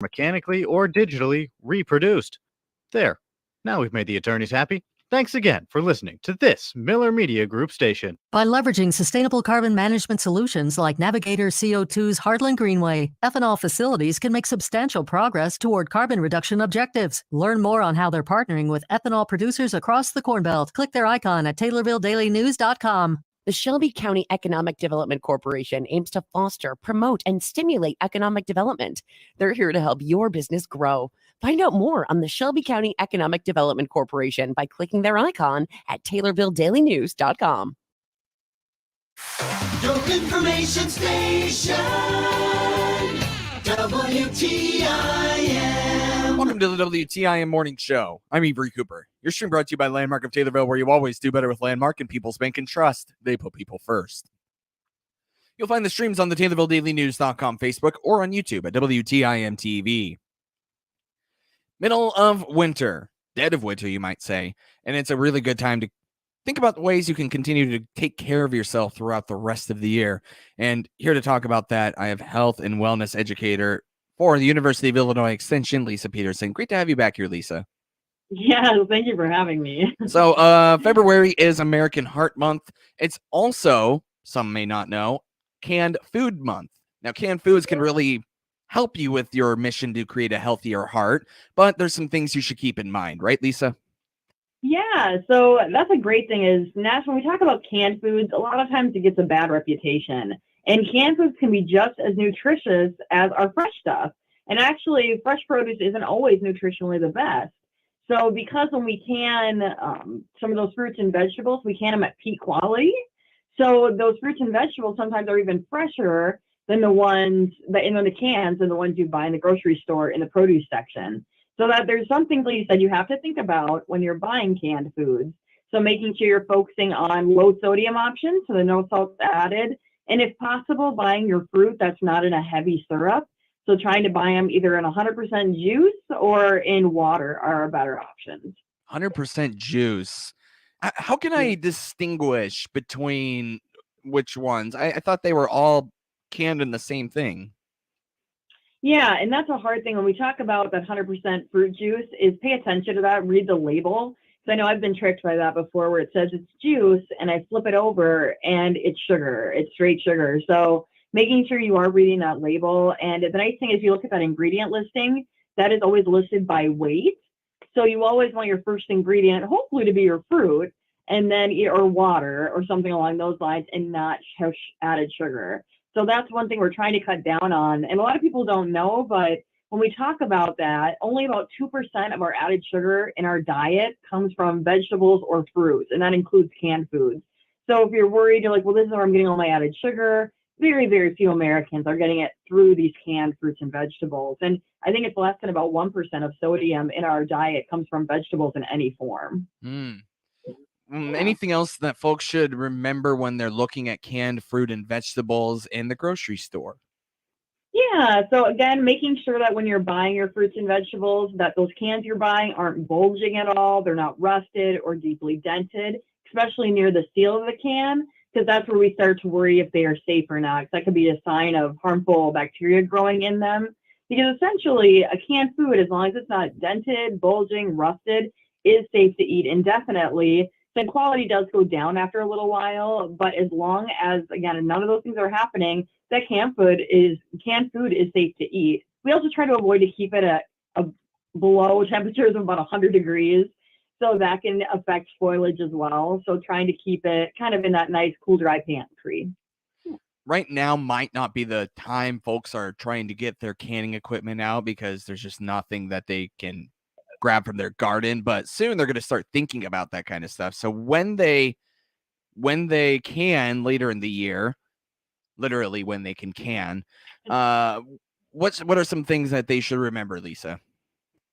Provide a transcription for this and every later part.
mechanically or digitally reproduced. There. Now we've made the attorneys happy. Thanks again for listening to this Miller Media Group station. By leveraging sustainable carbon management solutions like Navigator CO2's Heartland Greenway, ethanol facilities can make substantial progress toward carbon reduction objectives. Learn more on how they're partnering with ethanol producers across the Corn Belt. Click their icon at TaylorvilleDailyNews.com. The Shelby County Economic Development Corporation aims to foster, promote, and stimulate economic development. They're here to help your business grow. Find out more on the Shelby County Economic Development Corporation by clicking their icon at TaylorvilleDailyNews.com. Your information station, WTIM. Welcome to the WTIM Morning Show. I'm Avery Cooper. Your stream brought to you by Landmark of Taylorville, where you always do better with Landmark and People's Bank and Trust. They put people first. You'll find the streams on the TaylorvilleDailyNews.com Facebook or on YouTube at WTIM TV. Middle of winter, dead of winter, you might say, and it's a really good time to think about the ways you can continue to take care of yourself throughout the rest of the year. And here to talk about that, I have health and wellness educator for the University of Illinois Extension, Lisa Peterson. Great to have you back here, Lisa. Yeah, thank you for having me. So February is American Heart Month. It's also, some may not know, Canned Food Month. Now, canned foods can really help you with your mission to create a healthier heart, but there's some things you should keep in mind, right, Lisa? Yeah, so that's a great thing is, Nash, when we talk about canned foods, a lot of times it gets a bad reputation. And canned foods can be just as nutritious as our fresh stuff. And actually, fresh produce isn't always nutritionally the best. So because when we can some of those fruits and vegetables, we can them at peak quality. So those fruits and vegetables sometimes are even fresher than the ones that in the cans and the ones you buy in the grocery store in the produce section. So that there's some things that you said you have to think about when you're buying canned foods. So making sure you're focusing on low sodium options, so the no salt added, and if possible, buying your fruit that's not in a heavy syrup. So trying to buy them either in 100% juice or in water are better options. 100% juice. How can I distinguish between which ones? I thought they were all canned in the same thing. Yeah, and that's a hard thing when we talk about that 100% fruit juice is pay attention to that, read the label. So I know I've been tricked by that before where it says it's juice and I flip it over and it's sugar, it's straight sugar. So making sure you are reading that label. And the nice thing is you look at that ingredient listing, that is always listed by weight. So you always want your first ingredient, hopefully to be your fruit, and then or water or something along those lines and not added sugar. So that's one thing we're trying to cut down on. And a lot of people don't know, but when we talk about that, only about 2% of our added sugar in our diet comes from vegetables or fruits, and that includes canned foods. So if you're worried, you're like, well, this is where I'm getting all my added sugar. Very, very few Americans are getting it through these canned fruits and vegetables. And I think it's less than about 1% of sodium in our diet comes from vegetables in any form. Anything else that folks should remember when they're looking at canned fruit and vegetables in the grocery store? Yeah, so again, making sure that when you're buying your fruits and vegetables, that those cans you're buying aren't bulging at all, they're not rusted or deeply dented, especially near the seal of the can, because that's where we start to worry if they are safe or not, because that could be a sign of harmful bacteria growing in them. Because essentially, a canned food, as long as it's not dented, bulging, rusted, is safe to eat indefinitely. So quality does go down after a little while, but as long as, again, none of those things are happening, that canned food is safe to eat. We also try to avoid to keep it at below temperatures of about 100 degrees. So that can affect spoilage as well. So trying to keep it kind of in that nice, cool, dry pantry. Right now might not be the time folks are trying to get their canning equipment out because there's just nothing that they can grab from their garden, but soon they're going to start thinking about that kind of stuff. So when they can later in the year, literally when they can, what are some things that they should remember, Lisa?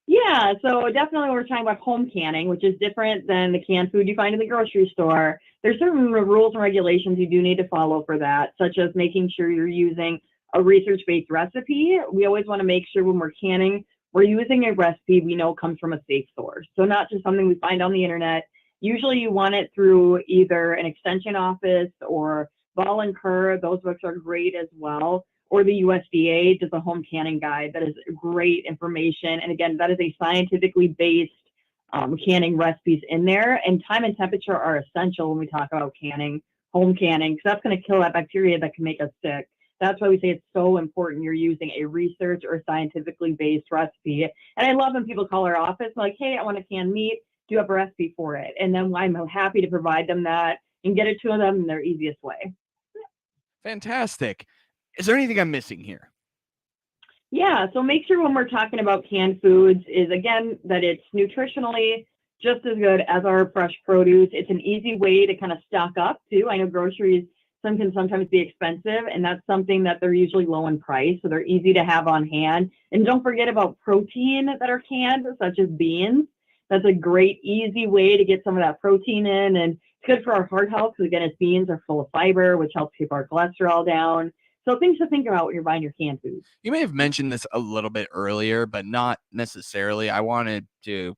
Yeah, so definitely we're talking about home canning, which is different than the canned food you find in the grocery store. There's certain rules and regulations you do need to follow for that, such as making sure you're using a research-based recipe. We always want to make sure when we're canning, we're using a recipe we know comes from a safe source. So not just something we find on the internet. Usually you want it through either an extension office or Ball and Kerr. Those books are great as well. or the USDA does a home canning guide. That is great information. And again, that is a scientifically based canning recipes in there. And time and temperature are essential when we talk about canning, home canning, because that's going to kill that bacteria that can make us sick. That's why we say it's so important you're using a research or scientifically based recipe. And I love when people call our office like, hey, I want to can meat. Do you have a recipe for it? And then I'm happy to provide them that and get it to them in their easiest way. Fantastic. Is there anything I'm missing here? Yeah, so make sure when we're talking about canned foods is, again, that it's nutritionally just as good as our fresh produce. It's an easy way to kind of stock up, too. I know groceries can sometimes be expensive, and that's something that they're usually low in price, so they're easy to have on hand. And don't forget about protein that are canned, such as beans. That's a great, easy way to get some of that protein in, and it's good for our heart health because, again, its beans are full of fiber, which helps keep our cholesterol down. So things to think about when you're buying your canned food. You may have mentioned this a little bit earlier, but not necessarily. I want to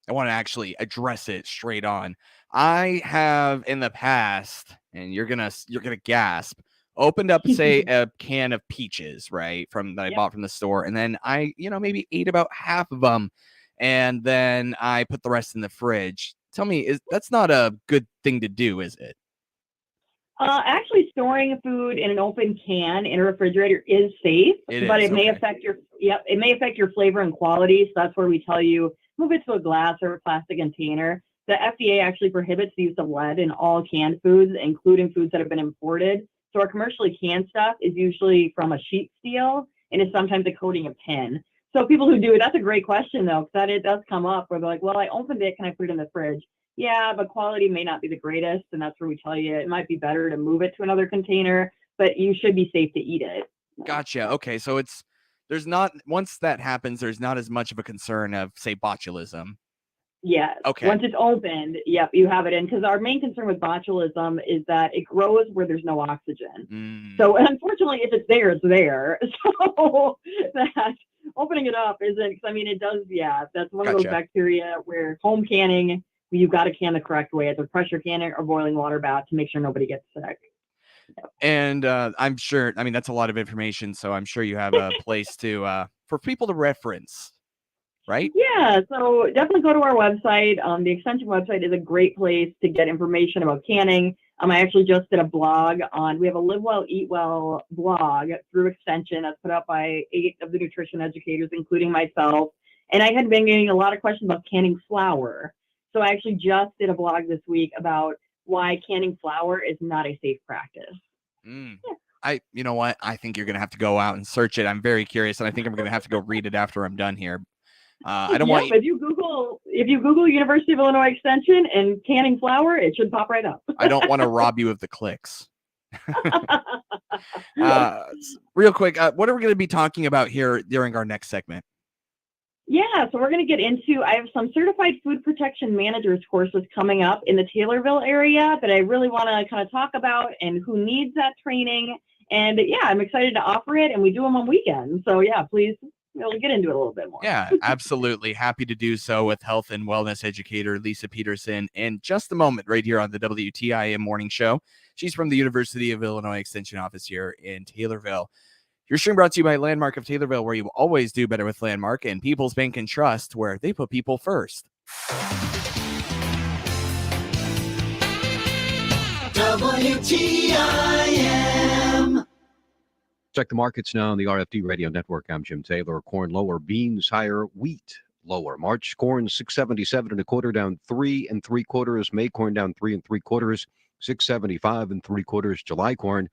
actually address it straight on. I have in the past, and you're gonna gasp, opened up, say, a can of peaches, right, that I bought from the store, and then I, maybe ate about half of them, and then I put the rest in the fridge. Tell me, that's not a good thing to do, is it? Actually, storing food in an open can in a refrigerator is safe, but it may affect your flavor and quality. So that's where we tell you move it to a glass or a plastic container. The FDA actually prohibits the use of lead in all canned foods, including foods that have been imported. So our commercially canned stuff is usually from a sheet steel and is sometimes a coating of tin. So people who do it, that's a great question though, because it does come up where they're like, well, I opened it, can I put it in the fridge? Yeah, but quality may not be the greatest, and that's where we tell you it might be better to move it to another container, but you should be safe to eat it. Gotcha. Okay, so there's not, once that happens, there's not as much of a concern of, say, botulism. Yes. Okay. Once it's opened, yep, you have it in, because our main concern with botulism is that it grows where there's no oxygen. So unfortunately, if it's there, it's there. So that opening it up isn't, because it does, that's one of those bacteria where home canning, you've got to can the correct way, either pressure canning or boiling water bath to make sure nobody gets sick. And I'm sure, that's a lot of information, so I'm sure you have a place to for people to reference, right? Yeah, so definitely go to our website. The Extension website is a great place to get information about canning. I actually just did a blog we have a Live Well, Eat Well blog through Extension that's put out by 8 of the nutrition educators, including myself. And I had been getting a lot of questions about canning flour. So I actually just did a blog this week about why canning flour is not a safe practice. You know what? I think you're going to have to go out and search it. I'm very curious, and I think I'm going to have to go read it after I'm done here. I don't want. If you Google University of Illinois Extension and canning flour, it should pop right up. I don't want to rob you of the clicks. Real quick, what are we going to be talking about here during our next segment? Yeah, so we're going to get into, I have some certified food protection managers courses coming up in the Taylorville area that I really want to kind of talk about and who needs that training. And I'm excited to offer it, and we do them on weekends. So please we'll get into it a little bit more. Yeah, absolutely. Happy to do so with health and wellness educator Lisa Peterson in just a moment right here on the WTIM morning show. She's from the University of Illinois Extension office here in Taylorville. Your stream brought to you by Landmark of Taylorville, where you always do better with Landmark, and People's Bank and Trust, where they put people first. WTIM. Check the markets now on the RFD Radio Network. I'm Jim Taylor. Corn lower, beans higher, wheat lower. March corn 677 1/4, down 3 3/4. May corn down 3 3/4, 675 3/4. July corn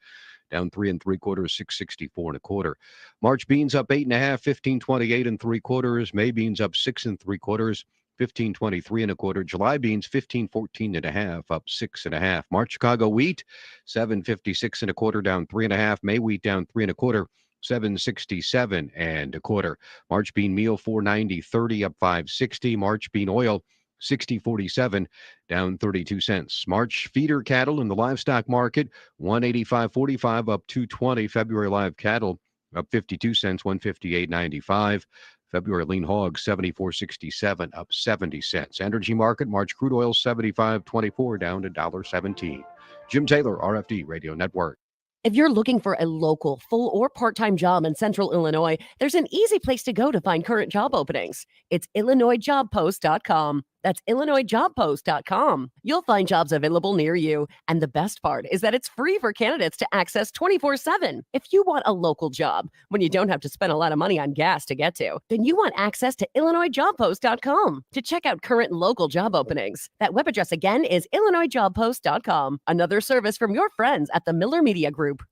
down 3 3/4, 664 1/4. March beans up 8 1/2, 1528 3/4. May beans up 6 3/4, 1523 1/4. July beans 1514 1/2, up 6 1/2. March Chicago wheat 756 1/4, down 3 1/2. May wheat down 3 1/4, 767 1/4. March bean meal 490.30, up 560. March bean oil 60.47, down 32 cents. March feeder cattle in the livestock market 185.45, up 220. February live cattle up 52 cents, 158.95. February lean hogs 74.67, up 70 cents. Energy market March crude oil 75.24, down to $1.17. Jim Taylor, RFD Radio Network. If you're looking for a local, full or part-time job in Central Illinois, there's an easy place to go to find current job openings. It's IllinoisJobPost.com. That's IllinoisJobPost.com. You'll find jobs available near you. And the best part is that it's free for candidates to access 24/7. If you want a local job when you don't have to spend a lot of money on gas to get to, then you want access to IllinoisJobPost.com to check out current local job openings. That web address again is IllinoisJobPost.com. Another service from your friends at the Miller Media Group.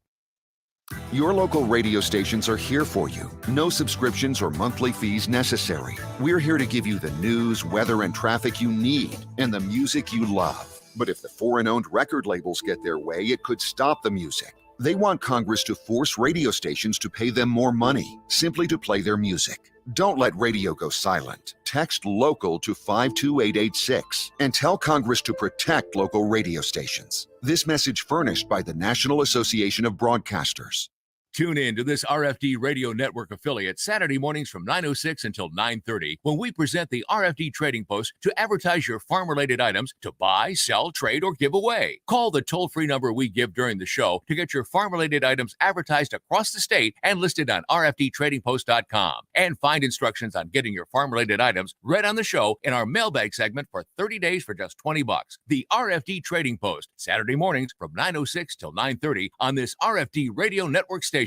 Your local radio stations are here for you. No subscriptions or monthly fees necessary. We're here to give you the news, weather, and traffic you need and the music you love. But if the foreign-owned record labels get their way, it could stop the music. They want Congress to force radio stations to pay them more money simply to play their music. Don't let radio go silent. Text LOCAL to 52886 and tell Congress to protect local radio stations. This message furnished by the National Association of Broadcasters. Tune in to this RFD Radio Network affiliate Saturday mornings from 9:06 until 9:30 when we present the RFD Trading Post to advertise your farm-related items to buy, sell, trade, or give away. Call the toll-free number we give during the show to get your farm-related items advertised across the state and listed on RFDTradingPost.com. And find instructions on getting your farm-related items read on the show in our mailbag segment for 30 days for just $20. The RFD Trading Post, Saturday mornings from 9:06 till 9:30 on this RFD Radio Network station.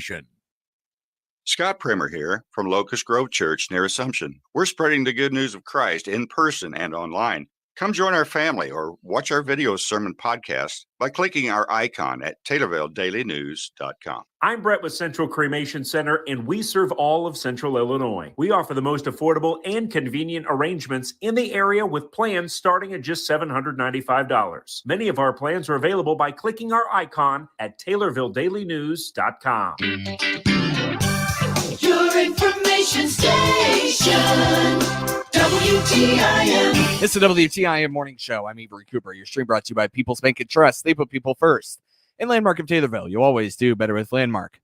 Scott Primer here from Locust Grove Church near Assumption. We're spreading the good news of Christ in person and online. Come join our family or watch our video sermon podcast by clicking our icon at TaylorvilleDailyNews.com. I'm Brett with Central Cremation Center, and we serve all of Central Illinois. We offer the most affordable and convenient arrangements in the area with plans starting at just $795. Many of our plans are available by clicking our icon at TaylorvilleDailyNews.com. Your information station, WTIM. It's the WTIM Morning Show. I'm Avery Cooper. Your stream brought to you by People's Bank and Trust. They put people first. In Landmark of Taylorville, you always do better with Landmark.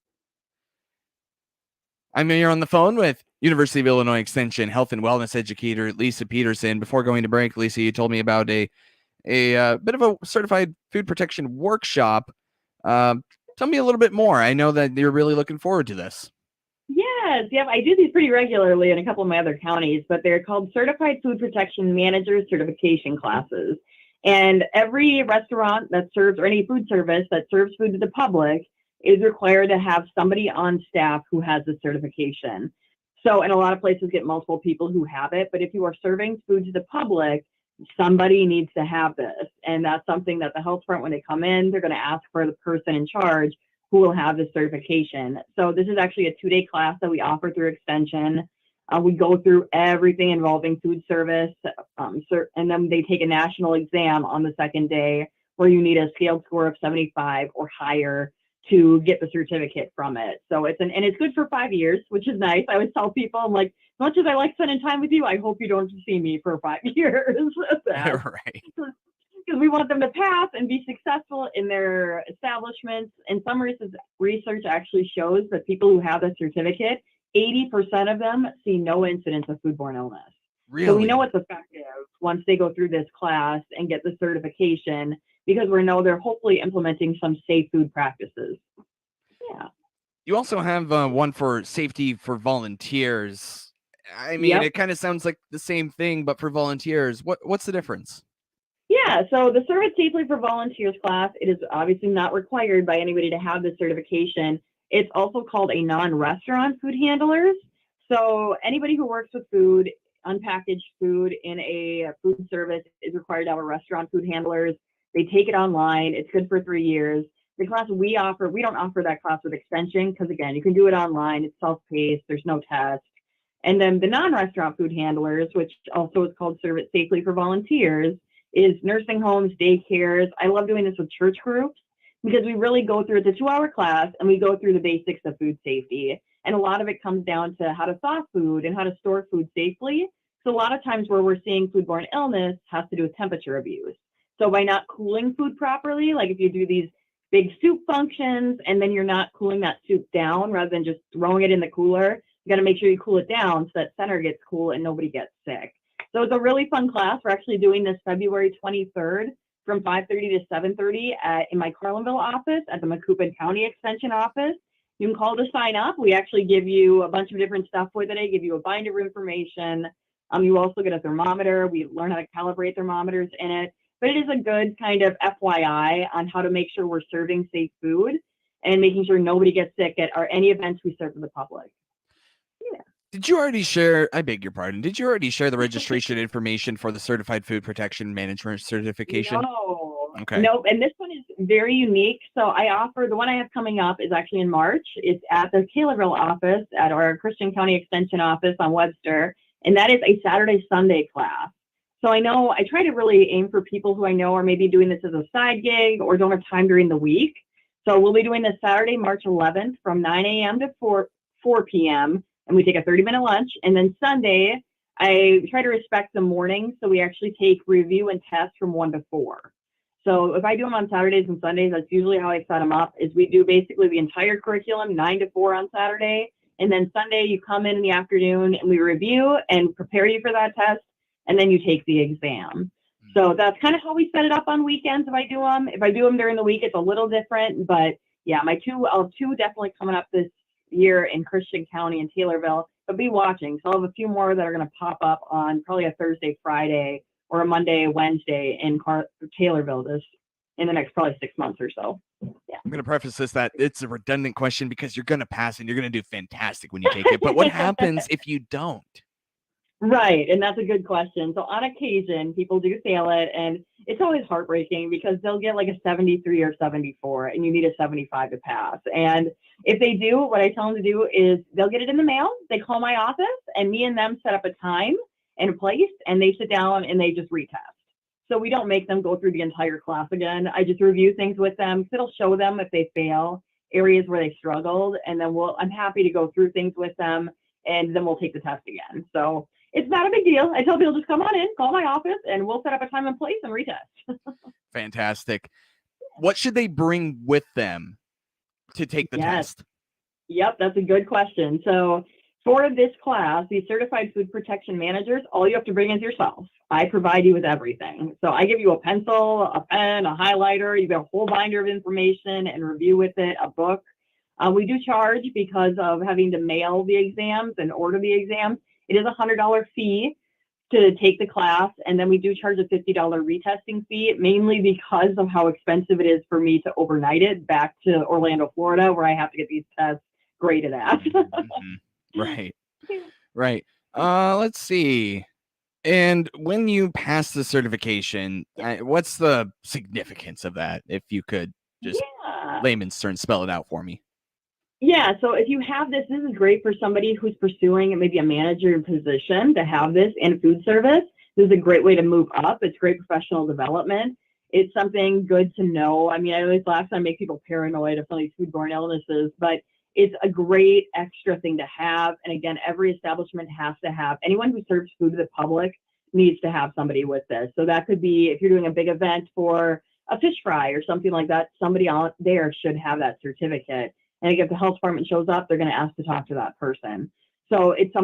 I'm here on the phone with University of Illinois Extension Health and Wellness educator Lisa Peterson. Before going to break, Lisa, you told me about a bit of a certified food protection workshop. Tell me a little bit more. I know that you're really looking forward to this. Yes, yep. I do these pretty regularly in a couple of my other counties, but they're called Certified Food Protection Manager Certification classes. And every restaurant that serves, or any food service that serves food to the public, is required to have somebody on staff who has the certification. So, and a lot of places get multiple people who have it, but if you are serving food to the public, somebody needs to have this. And that's something that the health front, when they come in, they're going to ask for the person in charge who will have the certification. So this is actually a 2-day class that we offer through Extension. We go through everything involving food service, and then they take a national exam on the second day where you need a scaled score of 75 or higher to get the certificate from it. So it's good for 5 years, which is nice. I always tell people, I'm like, as much as I like spending time with you, I hope you don't see me for 5 years. Right. Because we want them to pass and be successful in their establishments. And some research actually shows that people who have the certificate, 80% of them see no incidence of foodborne illness. Really? So we know it's effective once they go through this class and get the certification, because we know they're hopefully implementing some safe food practices. Yeah. You also have one for safety for volunteers. I mean, Yep. It kind of sounds like the same thing, but for volunteers. What's the difference? Yeah, so the Serve It Safely for Volunteers class, it is obviously not required by anybody to have this certification. It's also called a non-restaurant food handlers. So anybody who works with food, unpackaged food in a food service is required to have a restaurant food handlers. They take it online. It's good for 3 years. The class we offer, we don't offer that class with Extension because, again, you can do it online. It's self-paced. There's no test. And then the non-restaurant food handlers, which also is called Serve It Safely for Volunteers, is nursing homes, daycares. I love doing this with church groups because we really go through, it's a 2-hour class, and we go through the basics of food safety. And a lot of it comes down to how to thaw food and how to store food safely. So a lot of times where we're seeing foodborne illness has to do with temperature abuse. So by not cooling food properly, like if you do these big soup functions and then you're not cooling that soup down rather than just throwing it in the cooler, you got to make sure you cool it down so that center gets cool and nobody gets sick. So it's a really fun class. We're actually doing this February 23rd from 5:30 to 7:30 in my Carlinville office at the Macoupin County Extension office. You can call to sign up. We actually give you a bunch of different stuff with it. I give you a binder of information. You also get a thermometer. We learn how to calibrate thermometers in it. But it is a good kind of FYI on how to make sure we're serving safe food and making sure nobody gets sick at any events we serve to the public. Yeah. Did you already share, I beg your pardon, did you already share the registration information for the Certified Food Protection Management Certification? No. Okay. Nope. And this one is very unique. So I offer, the one I have coming up is actually in March. It's at the Taylorville office at our Christian County Extension office on Webster. And that is a Saturday, Sunday class. So I know I try to really aim for people who I know are maybe doing this as a side gig or don't have time during the week. So we'll be doing this Saturday, March 11th from 9 a.m. to 4 p.m. And we take a 30-minute lunch. And then Sunday, I try to respect the morning. So we actually take review and test from 1 to 4. So if I do them on Saturdays and Sundays, that's usually how I set them up, is we do basically the entire curriculum, 9 to 4 on Saturday. And then Sunday, you come in the afternoon and we review and prepare you for that test. And then you take the exam. So that's kind of how we set it up on weekends if I do them. If I do them during the week, it's a little different. But yeah, I'll have two definitely coming up this year in Christian County and Taylorville. But be watching. So I'll have a few more that are going to pop up on probably a Thursday, Friday, or a Monday, Wednesday in Taylorville in the next probably 6 months or so. Yeah. I'm going to preface this that it's a redundant question because you're going to pass and you're going to do fantastic when you take it. But what happens if you don't? Right. And that's a good question. So on occasion, people do fail it. And it's always heartbreaking because they'll get like a 73 or 74 and you need a 75 to pass. And if they do, what I tell them to do is they'll get it in the mail. They call my office and me and them set up a time and a place and they sit down and they just retest. So we don't make them go through the entire class again. I just review things with them. It'll show them if they fail, areas where they struggled. And then I'm happy to go through things with them and then we'll take the test again. So it's not a big deal. I tell people just come on in, call my office, and we'll set up a time and place and retest. Fantastic. What should they bring with them to take the test? Yep, that's a good question. So for this class, these certified food protection managers, all you have to bring is yourself. I provide you with everything. So I give you a pencil, a pen, a highlighter. You get a whole binder of information and review with it, a book. We do charge because of having to mail the exams and order the exams. It is a $100 fee to take the class, and then we do charge a $50 retesting fee, mainly because of how expensive it is for me to overnight it back to Orlando, Florida, where I have to get these tests graded at. Right. Right. Let's see. And when you pass the certification, what's the significance of that? If you could just layman's terms spell it out for me. Yeah, so if you have this is great for somebody who's pursuing maybe a manager position to have this in food service. This is a great way to move up. It's great professional development. It's something good to know. I mean, I always laugh and make people paranoid of some of these foodborne illnesses, but it's a great extra thing to have. And again, every establishment has to have, anyone who serves food to the public needs to have somebody with this. So that could be, if you're doing a big event for a fish fry or something like that, somebody out there should have that certificate. And if the health department shows up, they're going to ask to talk to that person. So it's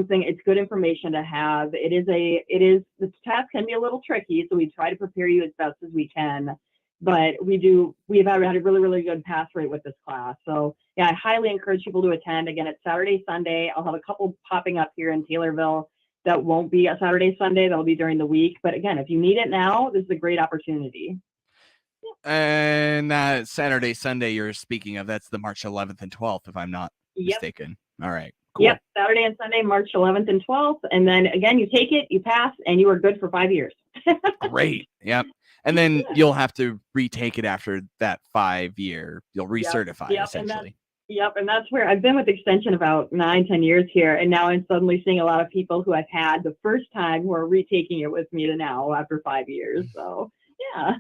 good information to have. The task can be a little tricky, so we try to prepare you as best as we can. But we've had a really, really good pass rate with this class. So yeah, I highly encourage people to attend. Again, it's Saturday, Sunday. I'll have a couple popping up here in Taylorville that won't be a Saturday, Sunday. That'll be during the week. But again, if you need it now, this is a great opportunity. And Saturday, Sunday you're speaking of, that's the March 11th and 12th, if I'm not mistaken. All right. Cool. Yep. Saturday and Sunday, March 11th and 12th. And then again, you take it, you pass, and you are good for 5 years. Great. Yep. And then you'll have to retake it after that 5 year. You'll recertify essentially. And that's where I've been with Extension about 9-10 years here. And now I'm suddenly seeing a lot of people who I've had the first time who are retaking it with me to now after 5 years. So yeah.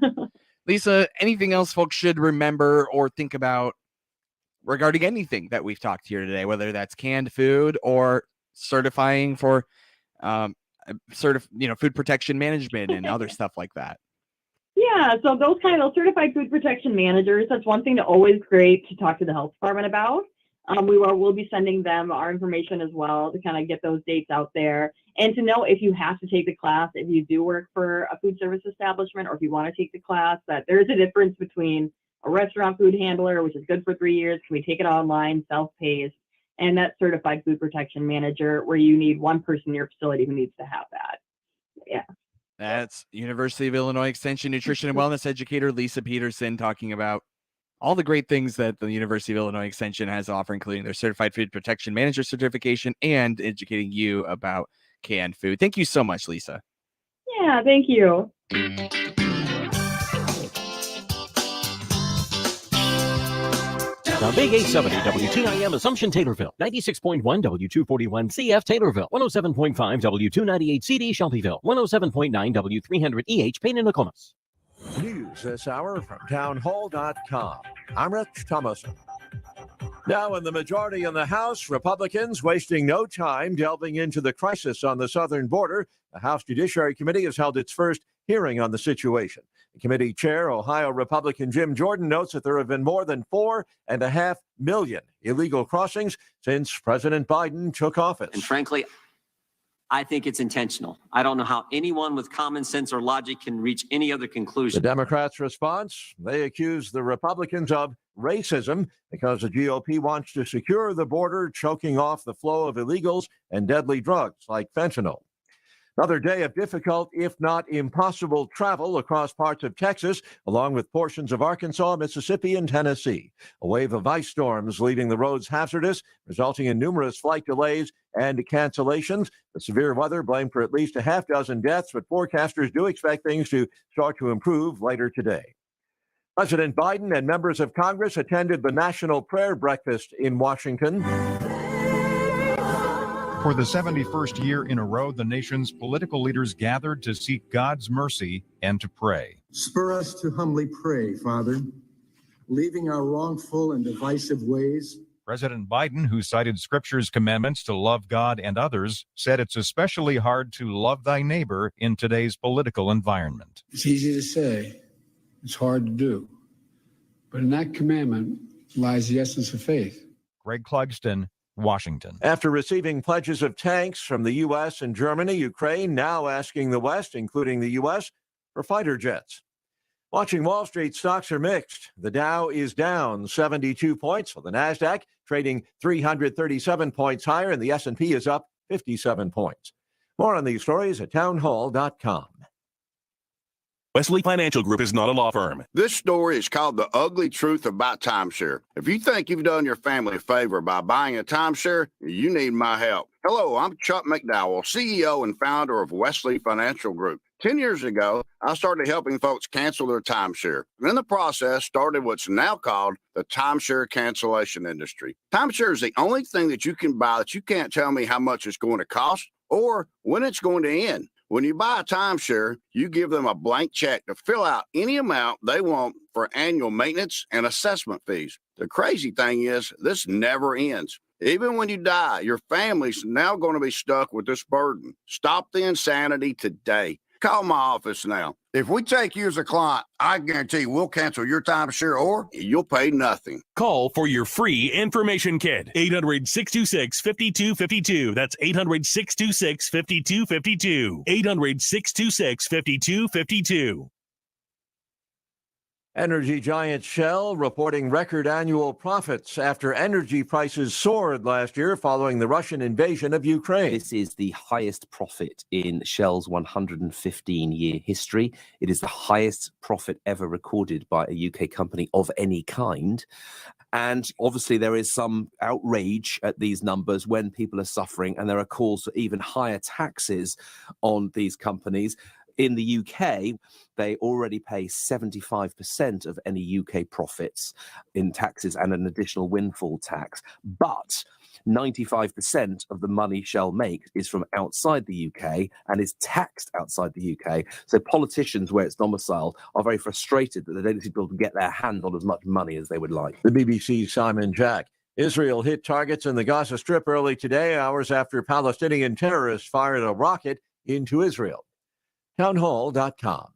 Lisa, anything else folks should remember or think about regarding anything that we've talked here today, whether that's canned food or certifying for food protection management and other stuff like that? Yeah, so those certified food protection managers, that's one thing to always great to talk to the health department about. We'll be sending them our information as well to kind of get those dates out there and to know if you have to take the class, if you do work for a food service establishment, or if you want to take the class, that there's a difference between a restaurant food handler, which is good for 3 years. Can we take it online, self-paced, and that certified food protection manager, where you need one person in your facility who needs to have that. Yeah. That's University of Illinois Extension nutrition and wellness educator Lisa Peterson talking about all the great things that the University of Illinois Extension has to offer, including their certified food protection manager certification and educating you about canned food. Thank you so much, Lisa. Yeah, thank you. The Big 870 WTIM Assumption Taylorville, 96.1 W241 CF Taylorville, 107.5 W298 CD Shelbyville, 107.9 W300 EH Payne and Nokomis. News this hour from townhall.com. I'm Rich Thomason. Now, in the majority in the House, Republicans wasting no time delving into the crisis on the southern border. The House Judiciary Committee has held its first hearing on the situation. The committee chair, Ohio Republican Jim Jordan, notes that there have been more than 4.5 million illegal crossings since President Biden took office. And frankly, I think it's intentional. I don't know how anyone with common sense or logic can reach any other conclusion. The Democrats' response, they accuse the Republicans of racism because the GOP wants to secure the border, choking off the flow of illegals and deadly drugs like fentanyl. Another day of difficult, if not impossible, travel across parts of Texas, along with portions of Arkansas, Mississippi, and Tennessee. A wave of ice storms leaving the roads hazardous, resulting in numerous flight delays and cancellations. The severe weather blamed for at least a half dozen deaths, but forecasters do expect things to start to improve later today. President Biden and members of Congress attended the National Prayer Breakfast in Washington. For the 71st year in a row, the nation's political leaders gathered to seek God's mercy and to pray. Spur us to humbly pray, Father, leaving our wrongful and divisive ways. President Biden, who cited Scripture's commandments to love God and others, said it's especially hard to love thy neighbor in today's political environment. It's easy to say, it's hard to do. But in that commandment lies the essence of faith. Greg Clugston, Washington. After receiving pledges of tanks from the U.S. and Germany, Ukraine now asking the West, including the U.S., for fighter jets. Watching Wall Street, stocks are mixed. The Dow is down 72 points, while the Nasdaq trading 337 points higher, and the S&P is up 57 points. More on these stories at townhall.com. Wesley Financial Group is not a law firm. This story is called The Ugly Truth About Timeshare. If you think you've done your family a favor by buying a timeshare, you need my help. Hello, I'm Chuck McDowell, CEO and founder of Wesley Financial Group. 10 years ago, I started helping folks cancel their timeshare. And in the process, started what's now called the timeshare cancellation industry. Timeshare is the only thing that you can buy that you can't tell me how much it's going to cost or when it's going to end. When you buy a timeshare, you give them a blank check to fill out any amount they want for annual maintenance and assessment fees. The crazy thing is, this never ends. Even when you die, your family's now going to be stuck with this burden. Stop the insanity today. Call my office now. If we take you as a client, I guarantee we'll cancel your timeshare or you'll pay nothing. Call for your free information kit. 800-626-5252. That's 800-626-5252. 800-626-5252. Energy giant Shell reporting record annual profits after energy prices soared last year following the Russian invasion of Ukraine. This is the highest profit in Shell's 115-year history. It is the highest profit ever recorded by a UK company of any kind. And obviously there is some outrage at these numbers when people are suffering, and there are calls for even higher taxes on these companies. In the UK, they already pay 75% of any UK profits in taxes and an additional windfall tax. But 95% of the money Shell makes is from outside the UK and is taxed outside the UK. So politicians, where it's domiciled, are very frustrated that they don't seem to be able to get their hand on as much money as they would like. The BBC's Simon Jack. Israel hit targets in the Gaza Strip early today, hours after Palestinian terrorists fired a rocket into Israel. Townhall.com.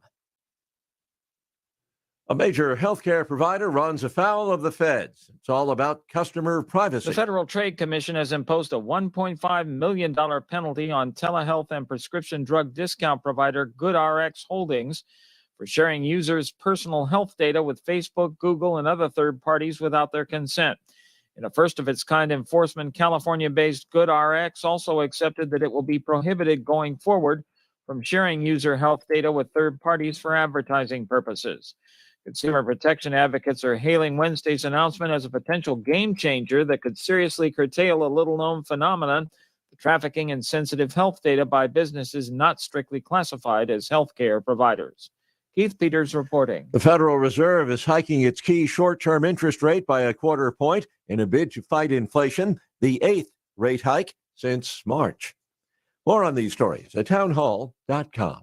A major healthcare provider runs afoul of the feds. It's all about customer privacy. The Federal Trade Commission has imposed a $1.5 million penalty on telehealth and prescription drug discount provider GoodRx Holdings for sharing users' personal health data with Facebook, Google, and other third parties without their consent. In a first-of-its-kind enforcement, California-based GoodRx also accepted that it will be prohibited going forward from sharing user health data with third parties for advertising purposes. Consumer protection advocates are hailing Wednesday's announcement as a potential game changer that could seriously curtail a little-known phenomenon, the trafficking in sensitive health data by businesses not strictly classified as healthcare providers. Keith Peters reporting. The Federal Reserve is hiking its key short-term interest rate by a quarter point in a bid to fight inflation, the 8th rate hike since March. More on these stories at townhall.com.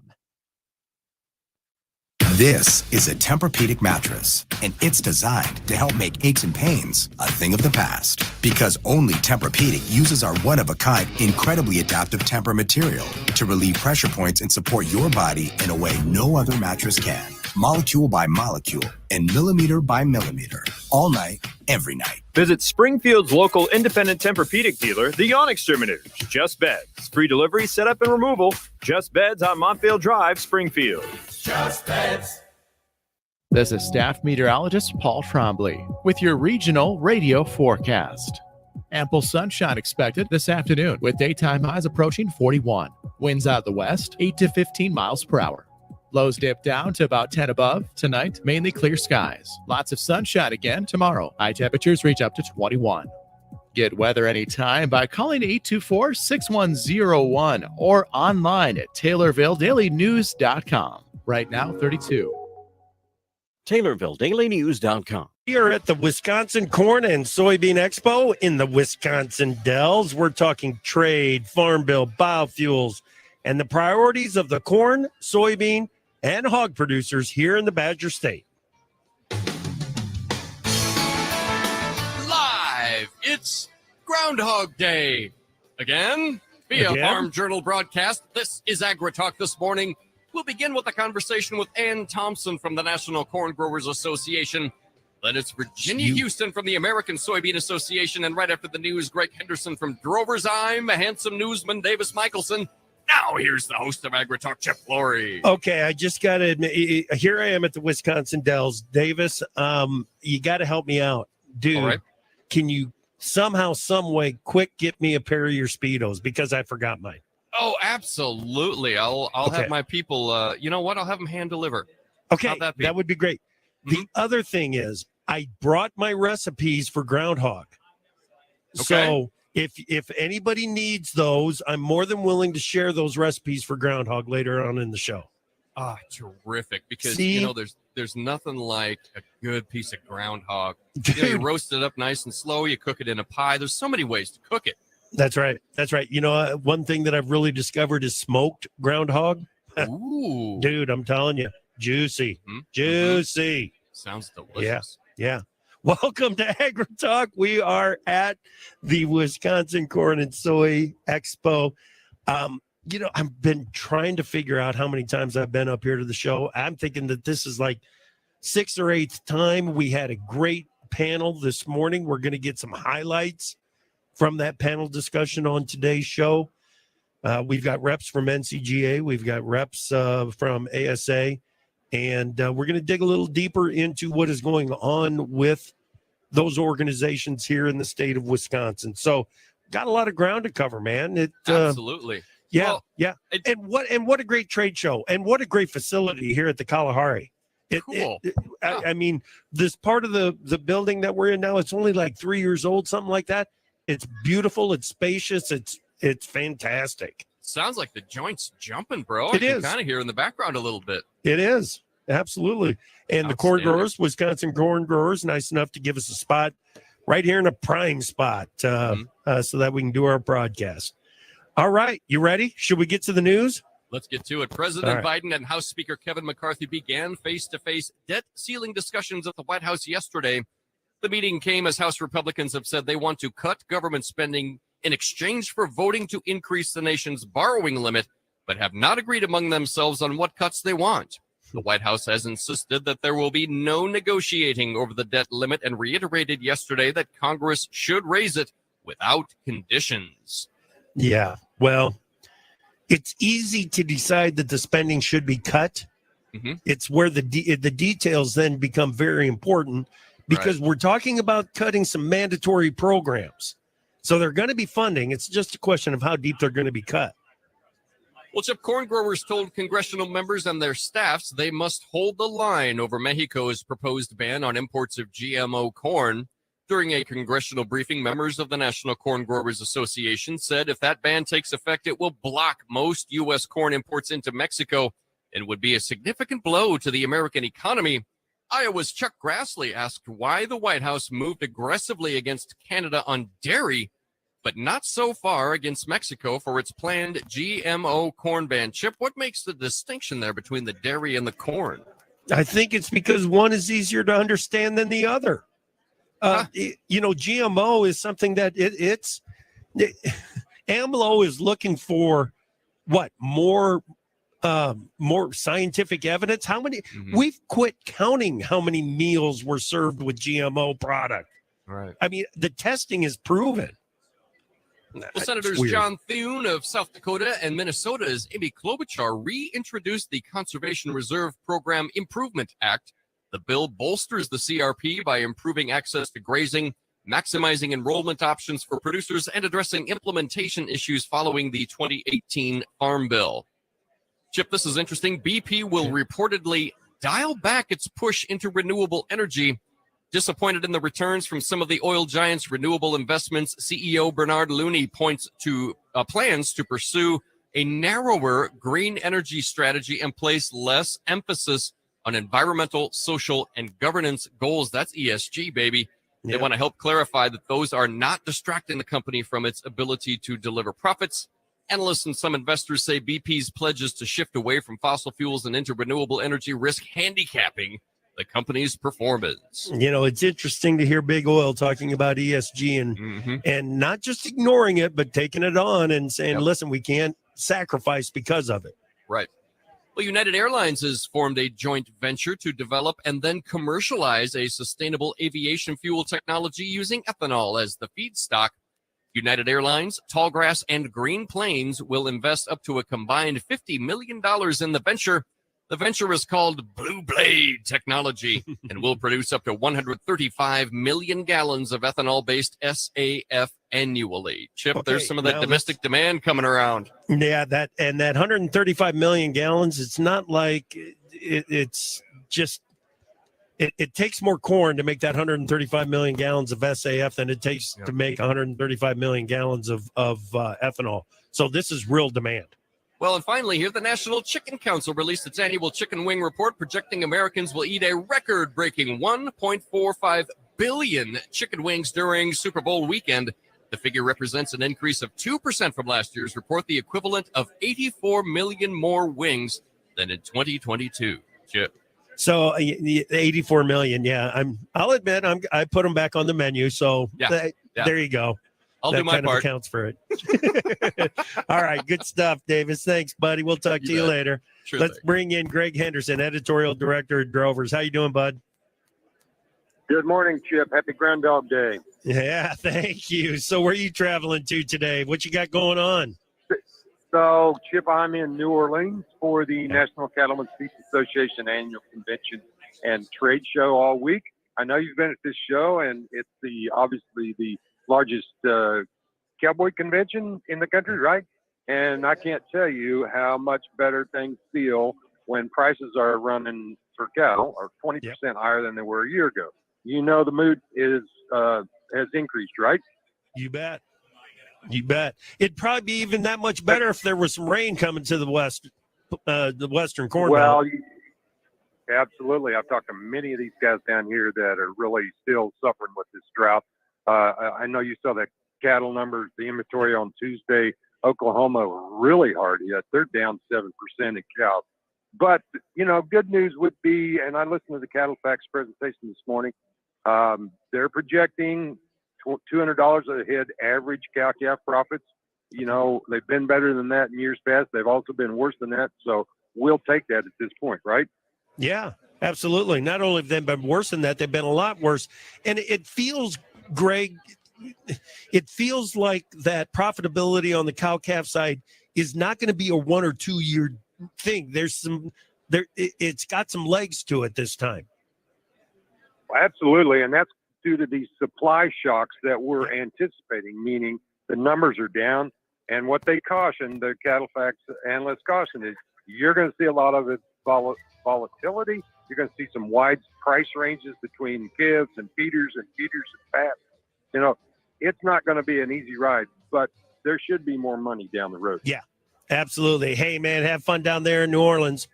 This is a Tempur-Pedic mattress, and it's designed to help make aches and pains a thing of the past. Because only Tempur-Pedic uses our one-of-a-kind, incredibly adaptive Tempur material to relieve pressure points and support your body in a way no other mattress can. Molecule by molecule and millimeter by millimeter, all night, every night. Visit Springfield's local independent Tempur-Pedic dealer, the Yawn Exterminators. Just Beds. Free delivery, setup, and removal. Just Beds on Montvale Drive, Springfield. Just Beds. This is staff meteorologist Paul Trombley with your regional radio forecast. Ample sunshine expected this afternoon with daytime highs approaching 41. Winds out of the west, 8 to 15 miles per hour. Lows dip down to about 10 above. Tonight, mainly clear skies. Lots of sunshine again tomorrow. High temperatures reach up to 21. Get weather anytime by calling 824-6101 or online at TaylorvilleDailyNews.com. Right now, 32. TaylorvilleDailyNews.com. Here at the Wisconsin Corn and Soybean Expo in the Wisconsin Dells, we're talking trade, farm bill, biofuels, and the priorities of the corn, soybean, and hog producers here in the Badger State. Live, it's Groundhog Day. Again, via Farm Journal broadcast, this is AgriTalk This Morning. We'll begin with a conversation with Ann Thompson from the National Corn Growers Association. Then it's Virginia Houston from the American Soybean Association. And right after the news, Greg Henderson from Drover's Ime, a handsome newsman, Davis Michelson. Now here's the host of AgriTalk, Chip Flory. Okay, I just got to admit, here I am at the Wisconsin Dells. Davis, you got to help me out. Dude, right. Can you somehow, some way, quick get me a pair of your Speedos because I forgot mine? Oh, absolutely. I'll have my people, you know what? I'll have them hand deliver. Okay, that would be great. The other thing is I brought my recipes for groundhog. Okay. So if anybody needs those, I'm more than willing to share those recipes for groundhog later on in the show. Ah, terrific. Because, you know, there's nothing like a good piece of groundhog. You know, you roast it up nice and slow. You cook it in a pie. There's so many ways to cook it. That's right. That's right. You know, one thing that I've really discovered is smoked groundhog. Ooh. Dude, I'm telling you, juicy, juicy. Sounds delicious. Yeah. Welcome to AgriTalk. We are at the Wisconsin Corn and Soy Expo. You know, I've been trying to figure out how many times I've been up here to the show. I'm thinking that this is like 6th or 8th time. We had a great panel this morning. We're going to get some highlights from that panel discussion on today's show. We've got reps from NCGA. We've got reps from ASA. And we're going to dig a little deeper into what is going on with those organizations here in the state of Wisconsin. So got a lot of ground to cover, man. Absolutely. Yeah, Well, yeah. And what a great trade show, and what a great facility here at the Kalahari. Cool. I mean, this part of the building that we're in now, it's only like 3 years old, something like that. It's beautiful. It's spacious. It's fantastic. Sounds like the joint's jumping, bro. It I can is. kind of hear in the background a little bit. It is. Absolutely. And the corn growers, Wisconsin corn growers, nice enough to give us a spot right here in a prime spot so that we can do our broadcast. All right. You ready? Should we get to the news? Let's get to it. President Biden and House Speaker Kevin McCarthy began face-to-face debt ceiling discussions at the White House yesterday. The meeting came as House Republicans have said they want to cut government spending in exchange for voting to increase the nation's borrowing limit, but have not agreed among themselves on what cuts they want. The White House has insisted that there will be no negotiating over the debt limit and reiterated yesterday that Congress should raise it without conditions. Yeah, well, it's easy to decide that the spending should be cut. It's where the details then become very important, because we're talking about cutting some mandatory programs. So they're going to be funding. It's just a question of how deep they're going to be cut. Well, Chip, corn growers told congressional members and their staffs they must hold the line over Mexico's proposed ban on imports of GMO corn. During a congressional briefing, members of the National Corn Growers Association said if that ban takes effect, it will block most U.S. corn imports into Mexico and would be a significant blow to the American economy. Iowa's Chuck Grassley asked why the White House moved aggressively against Canada on dairy, but not so far against Mexico for its planned GMO corn ban. Chip, what makes the distinction there between the dairy and the corn? I think it's because one is easier to understand than the other. GMO is something that AMLO is looking for more scientific evidence. How many we've quit counting how many meals were served with GMO product. Right. I mean, the testing is proven. Well, Senators John Thune of South Dakota and Minnesota's Amy Klobuchar reintroduced the Conservation Reserve Program Improvement Act. The bill bolsters the CRP by improving access to grazing, maximizing enrollment options for producers, and addressing implementation issues following the 2018 Farm Bill. Chip, this is interesting. BP will reportedly dial back its push into renewable energy. Disappointed in the returns from some of the oil giants' renewable investments, CEO Bernard Looney points to plans to pursue a narrower green energy strategy and place less emphasis on environmental, social, and governance goals. That's ESG, baby. They want to help clarify that those are not distracting the company from its ability to deliver profits. Analysts and some investors say BP's pledges to shift away from fossil fuels and into renewable energy risk handicapping the company's performance. It's interesting to hear Big Oil talking about ESG and not just ignoring it, but taking it on and saying, listen, we can't sacrifice because of it. Right. Well, United Airlines has formed a joint venture to develop and then commercialize a sustainable aviation fuel technology using ethanol as the feedstock. United Airlines, Tallgrass, and Green Plains will invest up to a combined $50 million in the venture. The venture is called Blue Blade Technology and will produce up to 135 million gallons of ethanol-based SAF annually. Chip, there's some of that domestic demand coming around. Yeah, that 135 million gallons, it's not like it's just it takes more corn to make that 135 million gallons of SAF than it takes to make 135 million gallons of ethanol. So this is real demand. Well, and finally here, the National Chicken Council released its annual chicken wing report projecting Americans will eat a record-breaking 1.45 billion chicken wings during Super Bowl weekend. The figure represents an increase of 2% from last year's report, the equivalent of 84 million more wings than in 2022. Chip. So 84 million, yeah. I'll admit I put them back on the menu, so there you go. I'll that do my kind part. Of accounts for it. All right, good stuff, Davis. Thanks, buddy. We'll talk to you later. Sure Let's thing. bring in Greg Henderson, editorial director at Drovers. How you doing, bud? Good morning, Chip. Happy Groundhog Day. Yeah, thank you. So where are you traveling to today? What you got going on? So, Chip, I'm in New Orleans for the National Cattlemen's Beef Association annual convention and trade show all week. I know you've been at this show, and it's obviously the largest cowboy convention in the country, right? And I can't tell you how much better things feel when prices are running for cattle are 20% higher than they were a year ago. The mood has increased, right? You bet. You bet. It'd probably be even that much better if there was some rain coming to the western corn belt. Well, absolutely. I've talked to many of these guys down here that are really still suffering with this drought. I know you saw the cattle numbers, the inventory on Tuesday. Oklahoma really hard hit. They're down 7% in cows. But, good news would be, and I listened to the Cattle Facts presentation this morning, they're projecting $200 a head average cow-calf profits. They've been better than that in years past. They've also been worse than that. So we'll take that at this point, right? Yeah, absolutely. Not only have they been worse than that, they've been a lot worse. And it feels, Greg, it feels like that profitability on the cow-calf side is not going to be a 1 or 2 year thing. It's got some legs to it this time. Absolutely, and that's due to these supply shocks that we're anticipating, meaning the numbers are down. And what they caution, the cattle facts analysts caution, is you're going to see a lot of it volatility. You're going to see some wide price ranges between calves and feeders and fat. You know, it's not going to be an easy ride, but there should be more money down the road. Yeah, absolutely. Hey, man, have fun down there in New Orleans.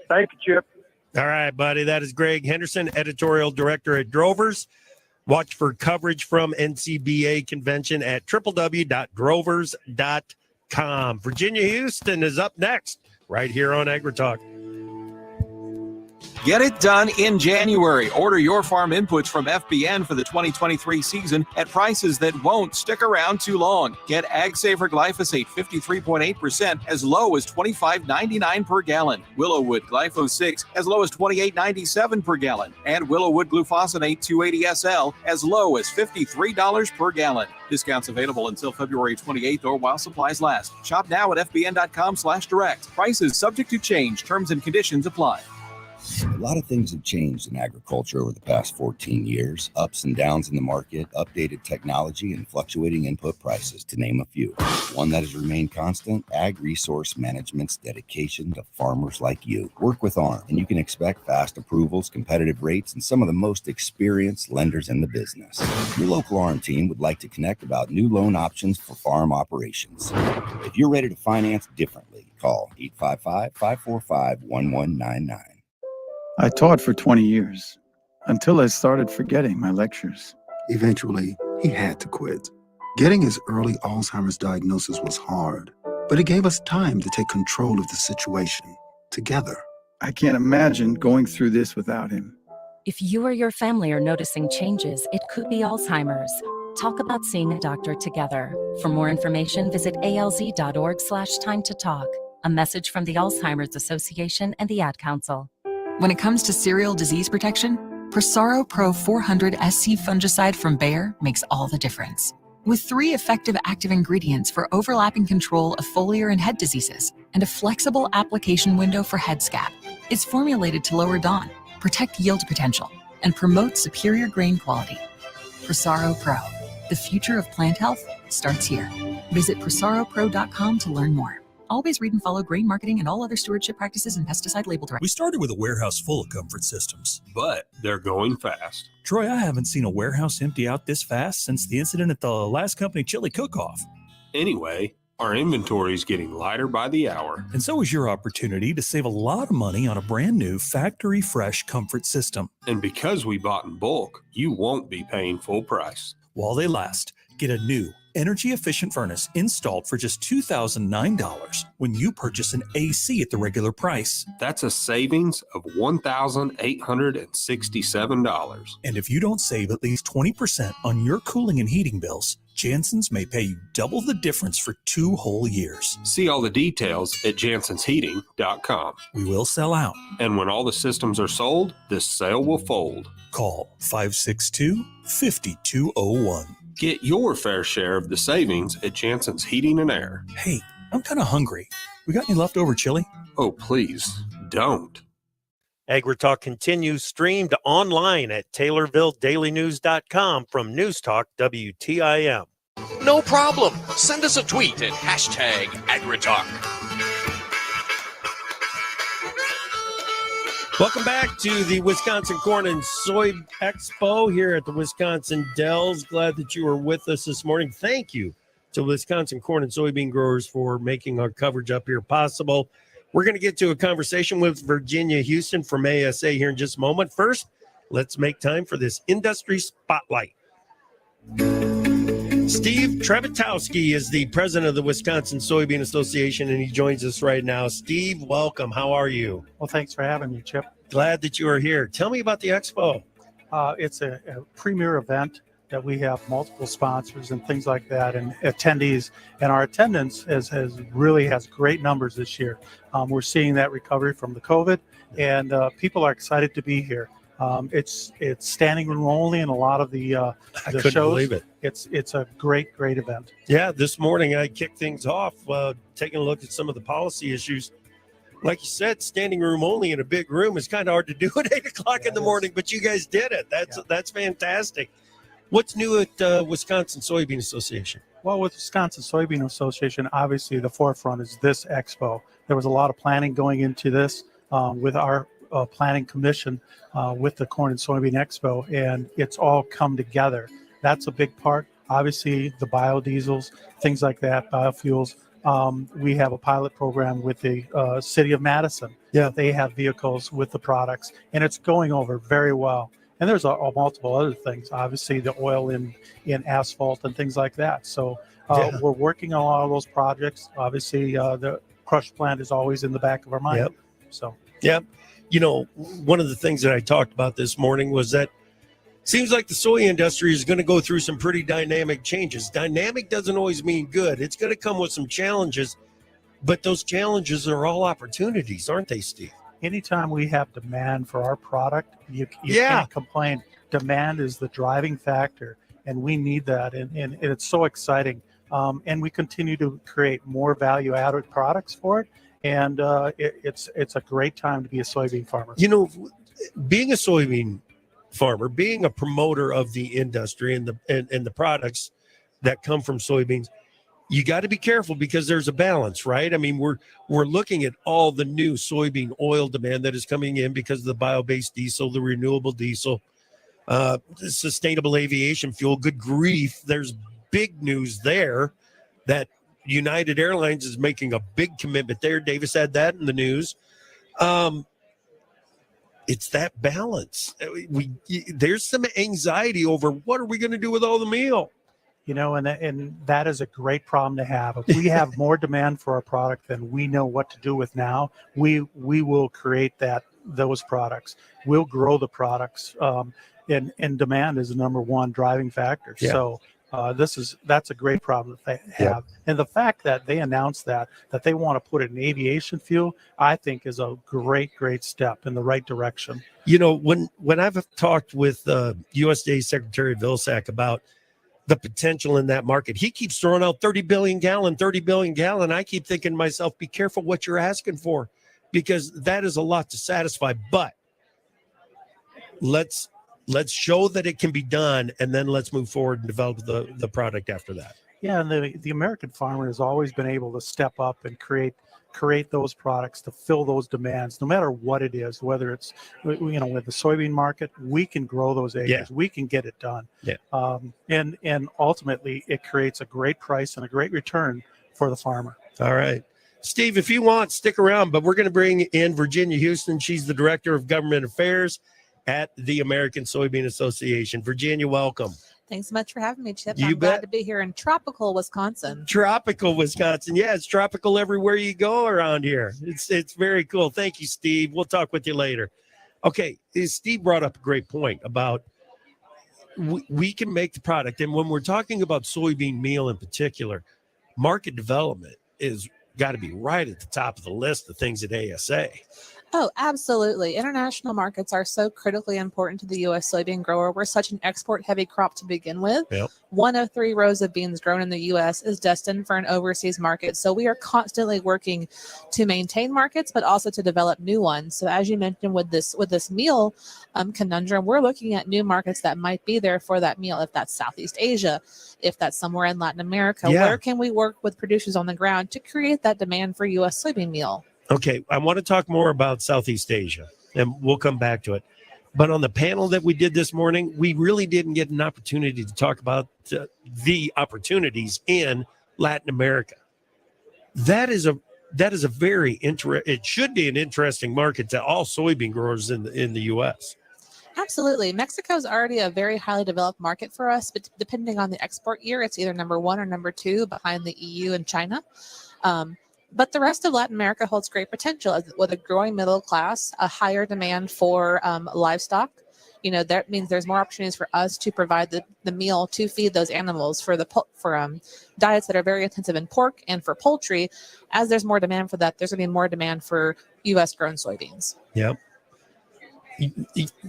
Thank you, Chip. All right, buddy. That is Greg Henderson, editorial director at Drovers. Watch for coverage from NCBA convention at www.drovers.com. Virginia Houston is up next right here on AgriTalk. Get it done in January. Order your farm inputs from FBN for the 2023 season at prices that won't stick around too long. Get AgSafer glyphosate 53.8% as low as $25.99 per gallon. Willowwood Glyphosate as low as $28.97 per gallon. And Willowwood Glufosinate 280 SL as low as $53 per gallon. Discounts available until February 28th or while supplies last. Shop now at fbn.com/direct. Prices subject to change. Terms and conditions apply. A lot of things have changed in agriculture over the past 14 years. Ups and downs in the market, updated technology, and fluctuating input prices, to name a few. One that has remained constant, Ag Resource Management's dedication to farmers like you. Work with ARM, and you can expect fast approvals, competitive rates, and some of the most experienced lenders in the business. Your local ARM team would like to connect about new loan options for farm operations. If you're ready to finance differently, call 855-545-1199. I taught for 20 years, until I started forgetting my lectures. Eventually, he had to quit. Getting his early Alzheimer's diagnosis was hard, but it gave us time to take control of the situation together. I can't imagine going through this without him. If you or your family are noticing changes, it could be Alzheimer's. Talk about seeing a doctor together. For more information, visit alz.org/time to talk. A message from the Alzheimer's Association and the Ad Council. When it comes to cereal disease protection, Prosaro Pro 400 SC fungicide from Bayer makes all the difference. With 3 effective active ingredients for overlapping control of foliar and head diseases, and a flexible application window for head scab, it's formulated to lower DON, protect yield potential, and promote superior grain quality. Prosaro Pro, the future of plant health starts here. Visit prosaropro.com to learn more. Always read and follow grain marketing and all other stewardship practices and pesticide label directions. We started with a warehouse full of comfort systems, but they're going fast. Troy, I haven't seen a warehouse empty out this fast since the incident at the last company chili cook-off. Anyway, our inventory is getting lighter by the hour. And so is your opportunity to save a lot of money on a brand new factory fresh comfort system. And because we bought in bulk, you won't be paying full price. While they last, get a new energy-efficient furnace installed for just $2,009 when you purchase an AC at the regular price. That's a savings of $1,867. And if you don't save at least 20% on your cooling and heating bills, Jansen's may pay you double the difference for 2 whole years. See all the details at jansensheating.com. We will sell out. And when all the systems are sold, this sale will fold. Call 562-5201. Get your fair share of the savings at Jansen's Heating and Air. Hey, I'm kind of hungry. We got any leftover chili? Oh, please, don't. AgriTalk continues, streamed online at TaylorvilleDailyNews.com from News Talk WTIM. No problem. Send us a tweet at #AgriTalk. Welcome back to the Wisconsin Corn and Soy Expo here at the Wisconsin Dells. Glad that you were with us this morning. Thank you to Wisconsin corn and soybean growers for making our coverage up here possible. We're going to get to a conversation with Virginia Houston from ASA here in just a moment. First, let's make time for this industry spotlight. Steve Trebitowski is the president of the Wisconsin Soybean Association, and he joins us right now. Steve, welcome. How are you? Well, thanks for having me, Chip. Glad that you are here. Tell me about the expo. It's a premier event that we have multiple sponsors and things like that, and attendees, and our attendance has great numbers this year. We're seeing that recovery from the COVID, and people are excited to be here. It's standing room only in a lot of the I shows. couldn't believe it. It's a great event. Yeah, this morning I kicked things off taking a look at some of the policy issues. Like you said, standing room only in a big room is kind of hard to do at 8 o'clock in the morning, but you guys did it. That's fantastic. What's new at Wisconsin Soybean Association? Well, with Wisconsin Soybean Association, obviously the forefront is this expo. There was a lot of planning going into this with our planning commission with the Corn and Soybean Expo, and it's all come together. That's a big part. Obviously, the biodiesels, things like that, biofuels. We have a pilot program with the city of Madison. Yeah, they have vehicles with the products, and it's going over very well. And there's multiple other things. Obviously, the oil in asphalt and things like that. So we're working on a lot of those projects. Obviously, the crush plant is always in the back of our mind. Yep. So yeah, one of the things that I talked about this morning was that seems like the soy industry is going to go through some pretty dynamic changes. Dynamic doesn't always mean good. It's going to come with some challenges, but those challenges are all opportunities, aren't they, Steve? Anytime we have demand for our product, you can't complain. Demand is the driving factor, and we need that, and it's so exciting. And we continue to create more value-added products for it, and it's a great time to be a soybean farmer. Being a soybean farmer, being a promoter of the industry and the products that come from soybeans, you got to be careful because there's a balance, right? I mean, we're looking at all the new soybean oil demand that is coming in because of the bio-based diesel, the renewable diesel, the sustainable aviation fuel. Good grief, there's big news there that United Airlines is making a big commitment there. Davis had that in the news. It's that balance. There's some anxiety over what are we going to do with all the meal? And that is a great problem to have. If we have more demand for our product than we know what to do with now, we will create those products. We'll grow the products, and demand is the number one driving factor. Yeah. So that's a great problem that they have. Yeah. And the fact that they announced that they want to put it in aviation fuel, I think is a great step in the right direction. When I've talked with USDA Secretary Vilsack about the potential in that market, he keeps throwing out 30 billion gallon. I keep thinking to myself, be careful what you're asking for, because that is a lot to satisfy. But let's show that it can be done, and then let's move forward and develop the product after that. Yeah, and the American farmer has always been able to step up and create those products to fill those demands, no matter what it is, whether it's, with the soybean market, we can grow those acres. Yeah. We can get it done. Yeah. And ultimately it creates a great price and a great return for the farmer. All right. Steve, if you want, stick around, but we're going to bring in Virginia Houston. She's the Director of Government Affairs at the American Soybean Association. Virginia, welcome. Thanks so much for having me, Chip. I'm glad to be here in tropical Wisconsin. Tropical Wisconsin. Yeah, it's tropical everywhere you go around here. It's very cool. Thank you, Steve. We'll talk with you later. Okay, Steve brought up a great point about we can make the product. And when we're talking about soybean meal in particular, market development is got to be right at the top of the list of things at ASA. Oh, absolutely. International markets are so critically important to the U.S. soybean grower. We're such an export-heavy crop to begin with. Yep. 1 of 3 rows of beans grown in the U.S. is destined for an overseas market. So we are constantly working to maintain markets, but also to develop new ones. So as you mentioned with this meal conundrum, we're looking at new markets that might be there for that meal. If that's Southeast Asia, if that's somewhere in Latin America, where can we work with producers on the ground to create that demand for U.S. soybean meal? Okay, I want to talk more about Southeast Asia, and we'll come back to it. But on the panel that we did this morning, we really didn't get an opportunity to talk about the opportunities in Latin America. That is a very it should be an interesting market to all soybean growers in the U.S. Absolutely. Mexico is already a very highly developed market for us, but depending on the export year, it's either number 1 or number 2 behind the EU and China. But the rest of Latin America holds great potential with a growing middle class, a higher demand for livestock, that means there's more opportunities for us to provide the meal to feed those animals for diets that are very intensive in pork and for poultry. As there's more demand for that, there's going to be more demand for U.S. grown soybeans. Yep.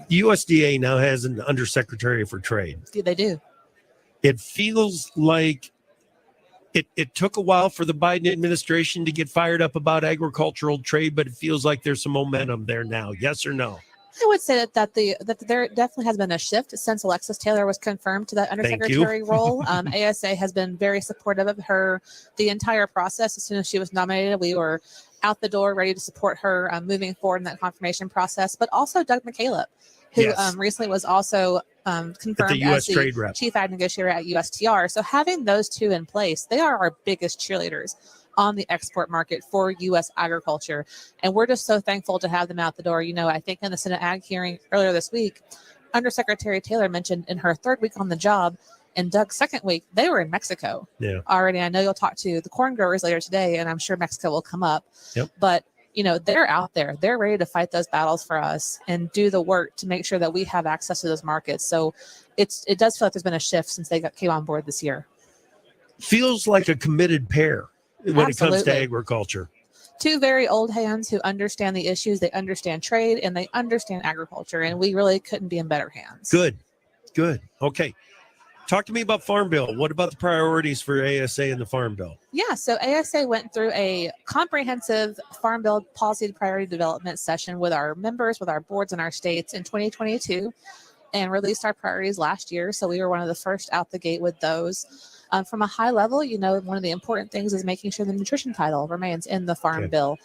USDA now has an undersecretary for trade. They do. It feels like it took a while for the Biden administration to get fired up about agricultural trade, but it feels like there's some momentum there now. Yes or no? I would say that there definitely has been a shift since Alexis Taylor was confirmed to that undersecretary role. ASA has been very supportive of her the entire process. As soon as she was nominated, we were out the door ready to support her moving forward in that confirmation process. But also Doug McCaleb, who recently was also confirmed as the chief ag negotiator at USTR. So having those two in place, they are our biggest cheerleaders on the export market for U.S. agriculture. And we're just so thankful to have them out the door. I think in the Senate Ag hearing earlier this week, Undersecretary Taylor mentioned in her third week on the job and Doug's second week, they were in Mexico already. I know you'll talk to the corn growers later today, and I'm sure Mexico will come up. But, they're out there. They're ready to fight those battles for us and do the work to make sure that we have access to those markets. So it does feel like there's been a shift since they came on board this year. Feels like a committed pair when it comes to agriculture. Two very old hands who understand the issues, they understand trade, and they understand agriculture, and we really couldn't be in better hands. Good. Okay. Talk to me about Farm Bill. What about the priorities for ASA in the Farm Bill? Yeah, so ASA went through a comprehensive Farm Bill policy priority development session with our members, with our boards in our states in 2022, and released our priorities last year. So we were one of the first out the gate with those. From a high level, one of the important things is making sure the nutrition title remains in the Farm Bill.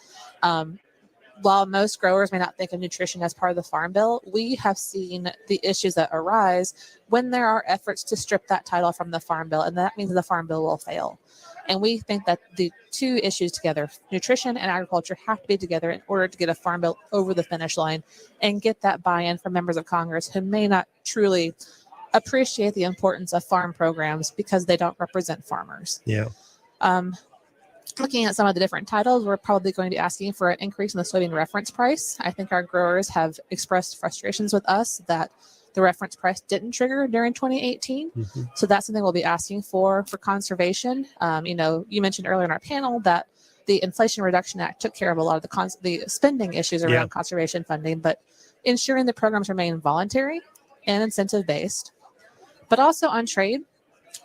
While most growers may not think of nutrition as part of the Farm Bill, we have seen the issues that arise when there are efforts to strip that title from the Farm Bill, and that means the Farm Bill will fail. And we think that the two issues together, nutrition and agriculture, have to be together in order to get a Farm Bill over the finish line and get that buy-in from members of Congress who may not truly appreciate the importance of farm programs because they don't represent farmers. Looking at some of the different titles, we're probably going to be asking for an increase in the soybean reference price. I think our growers have expressed frustrations with us that the reference price didn't trigger during 2018. So that's something we'll be asking for conservation. You mentioned earlier in our panel that the Inflation Reduction Act took care of a lot of the spending issues around conservation funding, but ensuring the programs remain voluntary and incentive-based. But also on trade,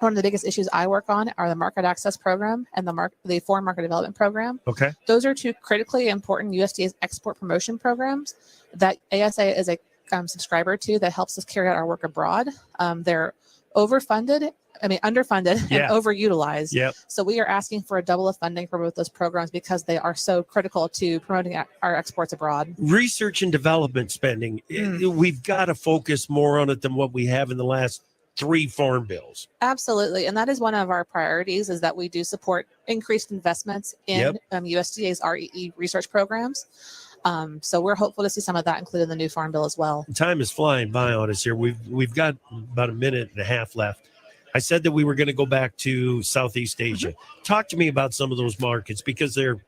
one of the biggest issues I work on are the market access program and the foreign market development program. Those are two critically important USDA's export promotion programs that ASA is a subscriber to that helps us carry out our work abroad. They're underfunded and overutilized. So we are asking for a double of funding for both those programs because they are so critical to promoting our exports abroad. Research and development spending, we've got to focus more on it than what we have in the last 3 farm bills. Absolutely. And that is one of our priorities, is that we do support increased investments in USDA's REE research programs. So we're hopeful to see some of that included in the new farm bill as well. Time is flying by on us here. We've got about a minute and a half left. I said that we were going to go back to Southeast Asia. Talk to me about some of those markets because they're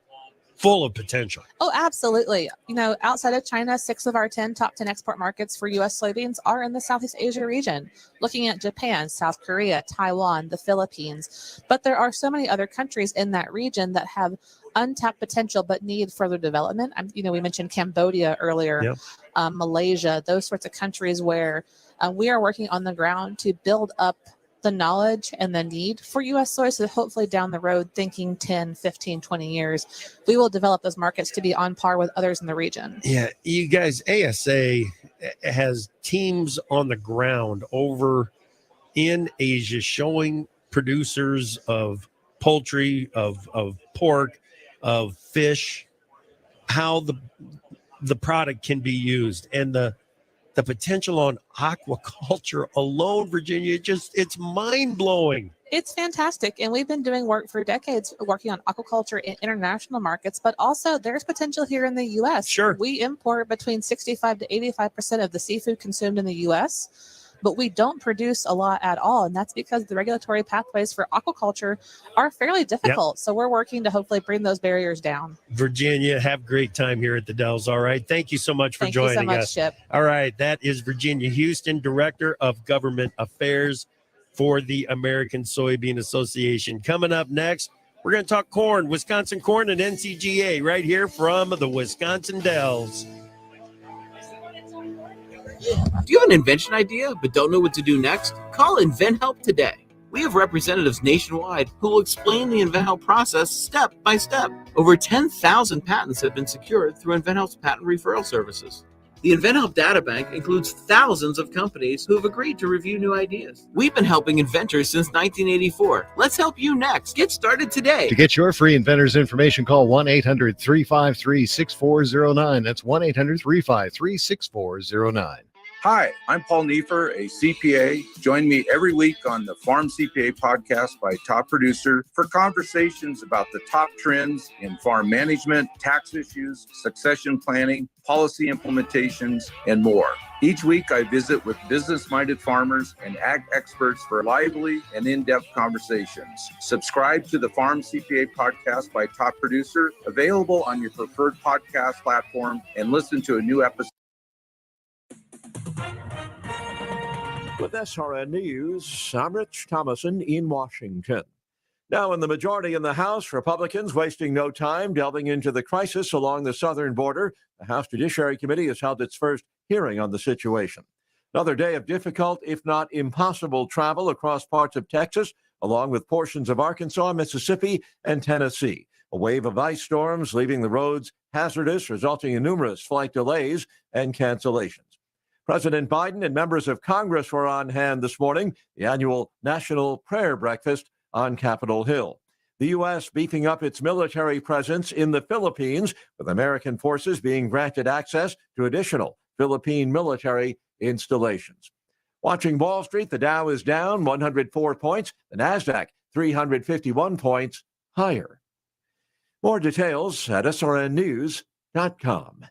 full of potential. Oh, absolutely. Outside of China, 6 of our 10 top 10 export markets for U.S. soybeans are in the Southeast Asia region, looking at Japan, South Korea, Taiwan, the Philippines. But there are so many other countries in that region that have untapped potential but need further development. We mentioned Cambodia earlier, Malaysia, those sorts of countries where we are working on the ground to build up the knowledge and the need for U.S. soy. So hopefully down the road, thinking 10, 15, 20 years, we will develop those markets to be on par with others in the region. Yeah, you guys, ASA has teams on the ground over in Asia showing producers of poultry, of pork, of fish, how the product can be used. And the potential on aquaculture alone, Virginia, it's mind-blowing. It's fantastic. And we've been doing work for decades, working on aquaculture in international markets, but also there's potential here in the U.S. Sure. We import between 65 to 85% of the seafood consumed in the U.S. but we don't produce a lot at all. And that's because the regulatory pathways for aquaculture are fairly difficult. So we're working to hopefully bring those barriers down. Virginia, have a great time here at the Dells. All right. Thank you so much for joining you so much, us. Chip. All right. That is Virginia Houston, Director of Government Affairs for the American Soybean Association. Coming up next, we're going to talk corn, Wisconsin corn and NCGA right here from the Wisconsin Dells. Do you have an invention idea but don't know what to do next? Call InventHelp today. We have representatives nationwide who will explain the InventHelp process step by step. Over 10,000 patents have been secured through InventHelp's patent referral services. The InventHelp Databank includes thousands of companies who have agreed to review new ideas. We've been helping inventors since 1984. Let's help you next. Get started today. To get your free inventors information, call 1-800-353-6409. That's 1-800-353-6409. Hi, I'm Paul Neefer, a CPA. Join me every week on the Farm CPA podcast by Top Producer for conversations about the top trends in farm management, tax issues, succession planning, policy implementations, and more. Each week, I visit with business-minded farmers and ag experts for lively and in-depth conversations. Subscribe to the Farm CPA podcast by Top Producer, available on your preferred podcast platform, and listen to a new episode. With SRN News, I'm Rich Thomason in Washington. Now, in the majority in the House, Republicans wasting no time delving into the crisis along the southern border. The House Judiciary Committee has held its first hearing on the situation. Another day of difficult, if not impossible, travel across parts of Texas, along with portions of Arkansas, Mississippi, and Tennessee. A wave of ice storms leaving the roads hazardous, resulting in numerous flight delays and cancellations. President Biden and members of Congress were on hand this morning, the annual National Prayer Breakfast on Capitol Hill. The U.S. beefing up its military presence in the Philippines, with American forces being granted access to additional Philippine military installations. Watching Wall Street, the Dow is down 104 points, the NASDAQ 351 points higher. More details at srnnews.com.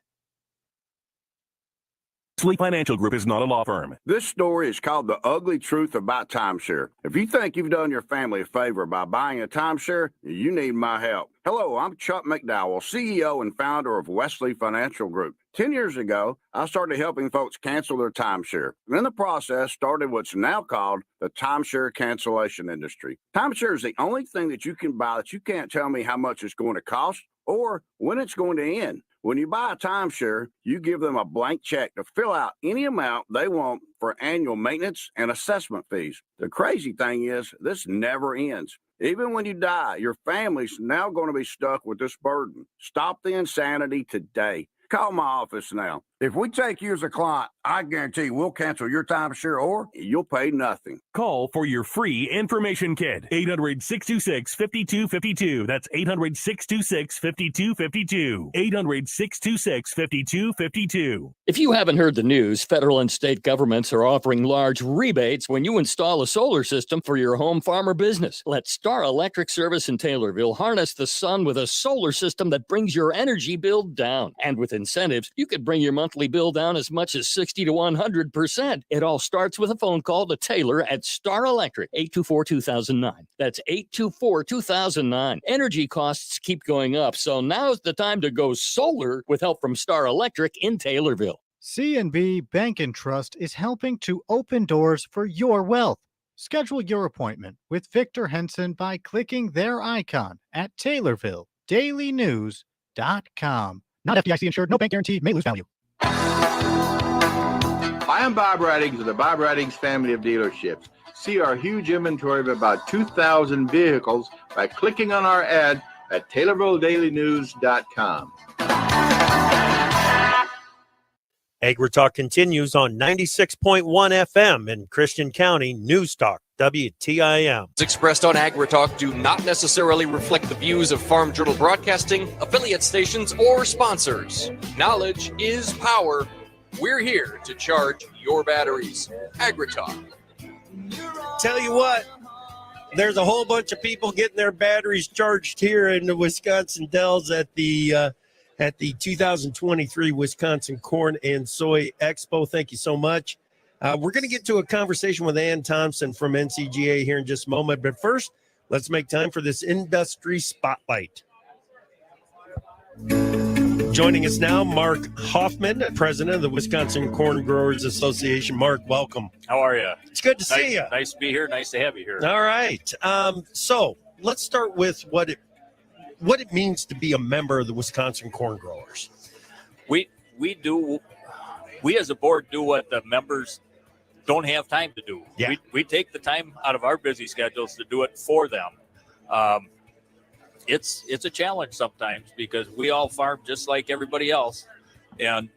Sleep Financial Group is not a law firm. This story is called The Ugly Truth About Timeshare. If you think you've done your family a favor by buying a timeshare, you need my help. Hello, I'm Chuck McDowell, CEO and founder of Wesley Financial Group. 10 years ago, I started helping folks cancel their timeshare. And in the process, started what's now called the timeshare cancellation industry. Timeshare is the only thing that you can buy that you can't tell me how much it's going to cost or when it's going to end. When you buy a timeshare, you give them a blank check to fill out any amount they want for annual maintenance and assessment fees. The crazy thing is, this never ends. Even when you die, your family's now going to be stuck with this burden. Stop the insanity today. Call my office now. If we take you as a client, I guarantee we'll cancel your timeshare or you'll pay nothing. Call for your free information kit. 800-626-5252. That's 800-626-5252. 800-626-5252. If you haven't heard the news, federal and state governments are offering large rebates when you install a solar system for your home, farm, or business. Let Star Electric Service in Taylorville harness the sun with a solar system that brings your energy bill down. And with incentives, you could bring your monthly bill down as much as 60 to 100%. It all starts with a phone call to Taylor at Star Electric, 824-2009. That's 824-2009. Energy costs keep going up, so now's the time to go solar with help from Star Electric in Taylorville. C&B Bank and Trust is helping to open doors for your wealth. Schedule your appointment with Victor Henson by clicking their icon at TaylorvilleDailyNews.com. Not FDIC insured, no bank guarantee, may lose value. Hi, I'm Bob Raddings of the Bob Raddings family of dealerships. See our huge inventory of about 2,000 vehicles by clicking on our ad at TaylorvilleDailyNews.com. AgriTalk continues on 96.1 FM in Christian County, News Talk, WTIM. Expressed on AgriTalk do not necessarily reflect the views of Farm Journal Broadcasting, affiliate stations, or sponsors. Knowledge is power. We're here to charge your batteries. AgriTalk. Tell you what, there's a whole bunch of people getting their batteries charged here in the Wisconsin Dells at the 2023 Wisconsin Corn and Soy Expo. Thank you so much. We're going to get to a conversation with Ann Thompson from NCGA here in just a moment. But first, let's make time for this industry spotlight. Joining us now, Mark Hoffman, president of the Wisconsin Corn Growers Association. Mark, welcome. How are you? It's good to see you. Nice to be here. Nice to have you here. All right. So let's start with what it means to be a member of the Wisconsin Corn Growers. We as a board do what the members don't have time to do. Yeah. We take the time out of our busy schedules to do it for them. It's a challenge sometimes because we all farm just like everybody else, and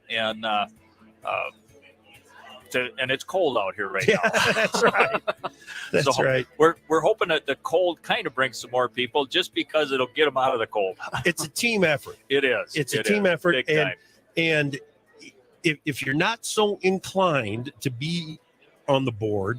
it's cold out here right now. That's right. That's right. We're hoping that the cold kind of brings some more people, just because it'll get them out of the cold. It's a team effort. It is. It's a team effort, Big time. and if you're not so inclined to be on the board,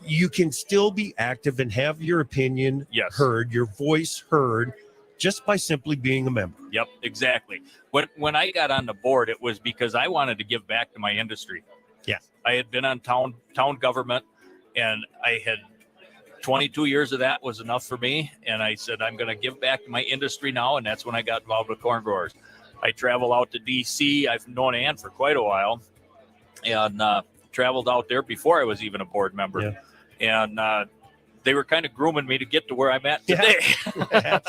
you can still be active and have your opinion heard, your voice heard, just by simply being a member. Yep, exactly. When I got on the board, it was because I wanted to give back to my industry. Yeah. I had been on town government, and I had 22 years of that was enough for me. And I said, I'm going to give back to my industry now. And that's when I got involved with corn growers. I travel out to DC. I've known Ann for quite a while, and traveled out there before I was even a board member. Yeah. And they were kind of grooming me to get to where I'm at today. Yeah,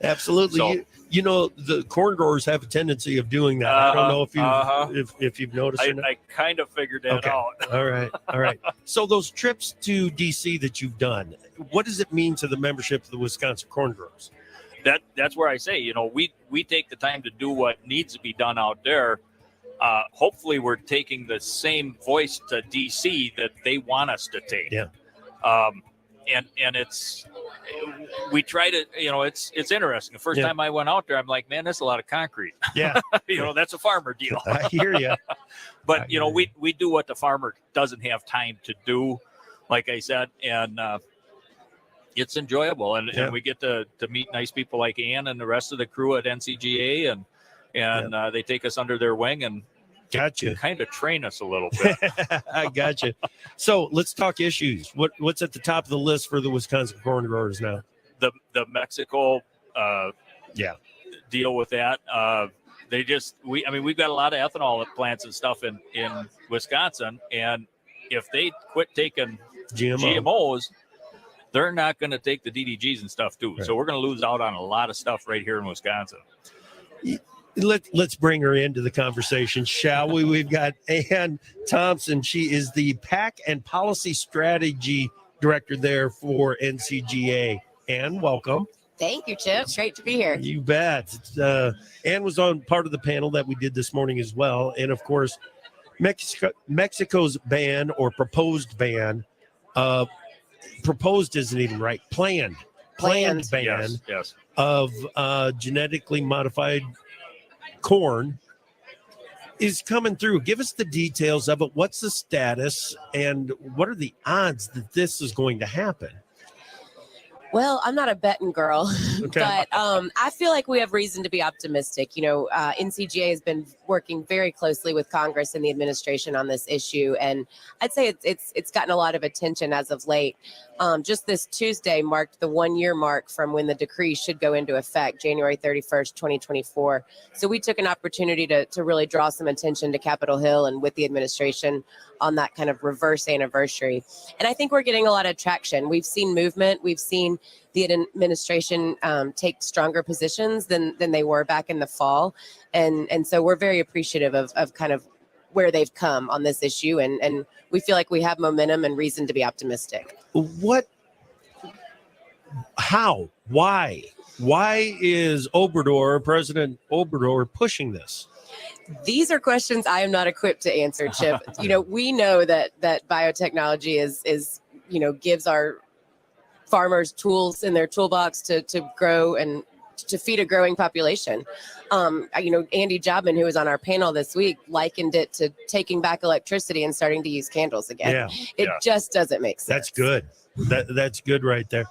absolutely. So, you know, the corn growers have a tendency of doing that. I don't know if you've noticed. I kind of figured that out. All right. So those trips to DC that you've done, what does it mean to the membership of the Wisconsin Corn Growers? That's where I say, you know, we take the time to do what needs to be done out there. Hopefully we're taking the same voice to DC that they want us to take. Yeah. And we try to, you know, it's interesting. The first time I went out there, I'm like, man, that's a lot of concrete. Yeah. You know, that's a farmer deal. I hear you. But, you know, we do what the farmer doesn't have time to do, like I said, and it's enjoyable. And we get to meet nice people like Ann and the rest of the crew at NCGA, and they take us under their wing and kind of train us a little bit. I got you. So let's talk issues. What's at the top of the list for the Wisconsin Corn Growers now? The Mexico deal with that. We've got a lot of ethanol plants and stuff in Wisconsin, and if they quit taking GMOs, they're not going to take the DDGs and stuff too. Right. So we're going to lose out on a lot of stuff right here in Wisconsin. Let's bring her into the conversation, shall we? We've got Ann Thompson. She is the PAC and Policy Strategy Director there for NCGA. Ann, welcome. Thank you, Chip. Great to be here. You bet. Ann was on part of the panel that we did this morning as well. And, of course, Mexico's ban or proposed ban, proposed isn't even right, planned ban of genetically modified corn is coming through. Give us the details of it. What's the status and what are the odds that this is going to happen? Well, I'm not a betting girl, but I feel like we have reason to be optimistic. You know, NCGA has been working very closely with Congress and the administration on this issue, and I'd say it's gotten a lot of attention as of late. Just this Tuesday marked the 1 year mark from when the decree should go into effect, January 31st, 2024. So we took an opportunity to really draw some attention to Capitol Hill and with the administration on that kind of reverse anniversary. And I think we're getting a lot of traction. We've seen movement. We've seen the administration take stronger positions than they were back in the fall. And so we're very appreciative of kind of where they've come on this issue. And we feel like we have momentum and reason to be optimistic. Why is President Obrador pushing this? These are questions I am not equipped to answer, Chip. You know, we know that biotechnology is gives our farmers tools in their toolbox to grow and to feed a growing population. Andy Jobman, who was on our panel this week, likened it to taking back electricity and starting to use candles again. It just doesn't make sense. That's good. That's good right there.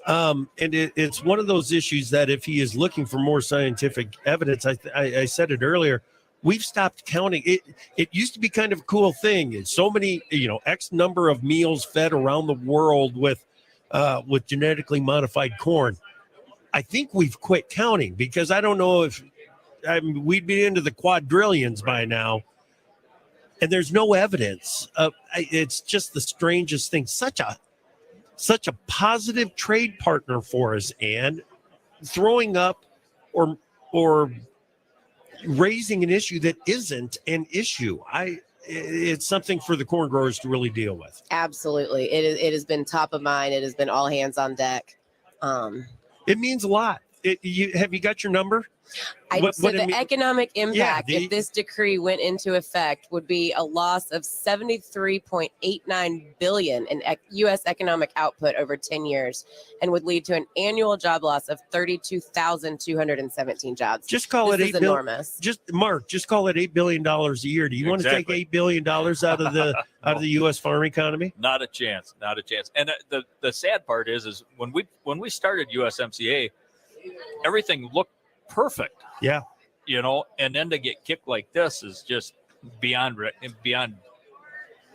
And it's one of those issues that if he is looking for more scientific evidence, I said it earlier, we've stopped counting. It used to be kind of a cool thing. It's so many, X number of meals fed around the world with genetically modified corn. I think we've quit counting because I don't know if we'd be into the quadrillions by now. And there's no evidence. It's just the strangest thing. Such a positive trade partner for us, and throwing up or raising an issue that isn't an issue. It's something for the corn growers to really deal with. Absolutely. It has been top of mind. It has been all hands on deck. It means a lot. Have you got your number? Economic impact, if this decree went into effect, would be a loss of $73.89 billion in U.S. economic output over 10 years, and would lead to an annual job loss of 32,217 jobs. Just call this it is enormous. Just call it $8 billion a year. Do you want to take $8 billion out of the U.S. farm economy? Not a chance. Not a chance. And the sad part is when we started USMCA, everything looked perfect. Yeah. And then to get kicked like this is just beyond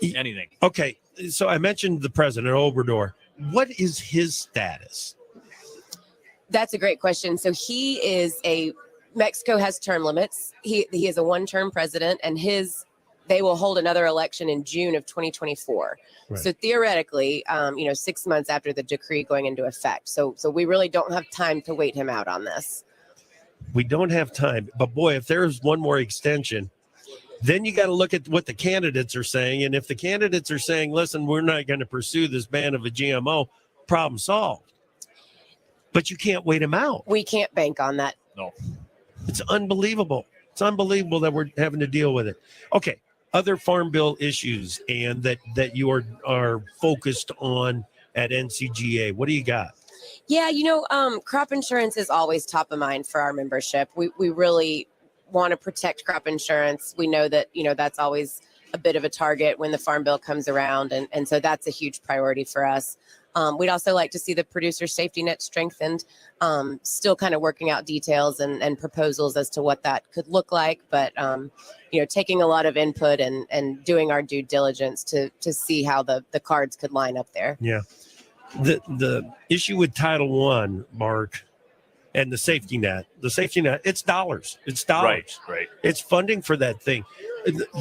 anything. Okay. So I mentioned the president, Obrador. What is his status? That's a great question. So Mexico has term limits. He is a one-term president, and they will hold another election in June of 2024. Right. So theoretically, 6 months after the decree going into effect. So we really don't have time to wait him out on this. We don't have time. But boy, if there is one more extension, then you got to look at what the candidates are saying. And if the candidates are saying, listen, we're not going to pursue this ban of a GMO, problem solved. But you can't wait him out. We can't bank on that. No. It's unbelievable. It's unbelievable that we're having to deal with it. Okay. Other farm bill issues and that you are focused on at NCGA. What do you got? Yeah, crop insurance is always top of mind for our membership. We really want to protect crop insurance. We know that, that's always a bit of a target when the farm bill comes around. And so that's a huge priority for us. We'd also like to see the producer safety net strengthened, still kind of working out details and proposals as to what that could look like. But, taking a lot of input and doing our due diligence to see how the cards could line up there. Yeah. The issue with Title I, Mark, and the safety net, it's dollars. It's dollars. Right. It's funding for that thing.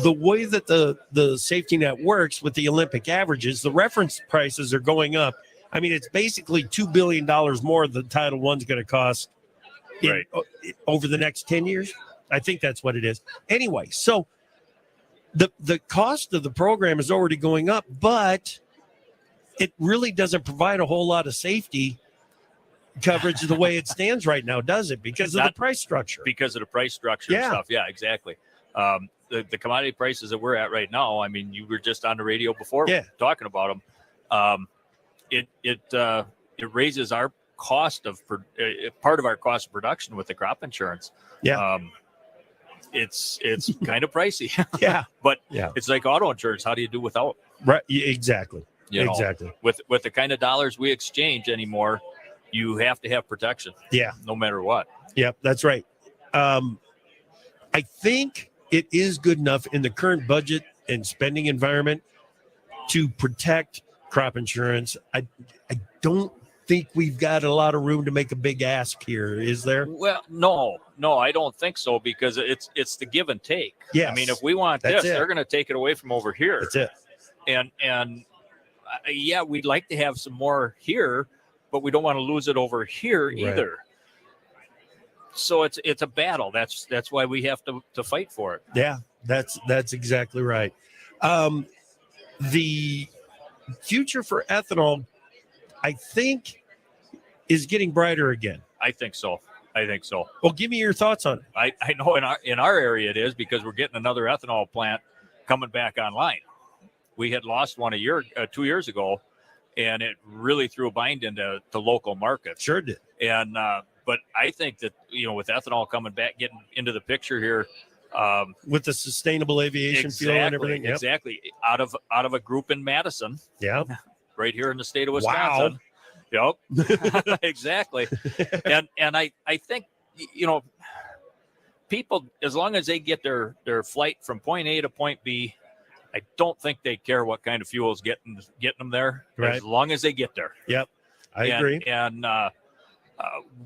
The way that the safety net works with the Olympic averages, the reference prices are going up. I mean, it's basically $2 billion more than Title I is going to cost over the next 10 years. I think that's what it is. Anyway, so the cost of the program is already going up, but it really doesn't provide a whole lot of safety coverage the way it stands right now, does it? Because of the price structure. Because of the price structure and stuff. Yeah, exactly. The commodity prices that we're at right now, I mean, you were just on the radio before talking about them. It raises our cost of part of our cost of production with the crop insurance. Yeah. It's kind of pricey. Yeah. But it's like auto insurance. How do you do without? Right. Exactly. Exactly. With the kind of dollars we exchange anymore, you have to have protection. Yeah. No matter what. Yep, that's right. I think it is good enough in the current budget and spending environment to protect crop insurance. I don't think we've got a lot of room to make a big ask here, is there? Well, no, I don't think so, because it's the give and take. Yes. I mean, if we want they're going to take it away from over here. That's it. And we'd like to have some more here, but we don't want to lose it over here either. So it's a battle. That's why we have to fight for it. Yeah, that's exactly right. The future for ethanol, I think, is getting brighter again. I think so. Well, give me your thoughts on it. I know in our area it is, because we're getting another ethanol plant coming back online. We had lost one 2 years ago, and it really threw a bind into the local market. Sure did. And but I think that with ethanol coming back, getting into the picture here, with the sustainable aviation fuel and everything. Yep. Exactly. Out of a group in Madison. Yeah. Right here in the state of Wisconsin. Wow. Yep. Exactly. And I think, people, as long as they get their flight from point A to point B, I don't think they care what kind of fuel is getting them there, Right. as long as they get there. Yep, I agree. And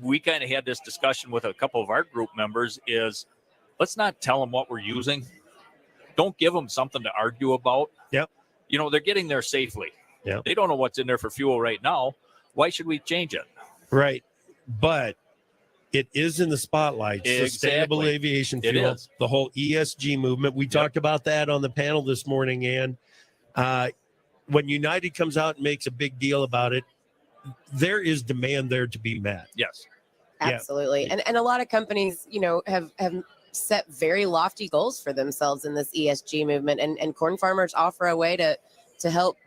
we kind of had this discussion with a couple of our group members is let's not tell them what we're using. Don't give them something to argue about. Yep. You know, they're getting there safely. Yep. They don't know what's in there for fuel right now. Why should we change it? Right. But it is in the spotlight. Sustainable Exactly. aviation It fuel, is. the whole ESG movement. We talked about that on the panel this morning. And when United comes out and makes a big deal about it, there is demand there to be met. Yes. Absolutely. And a lot of companies, you know, have set very lofty goals for themselves in this ESG movement. And corn farmers offer a way to help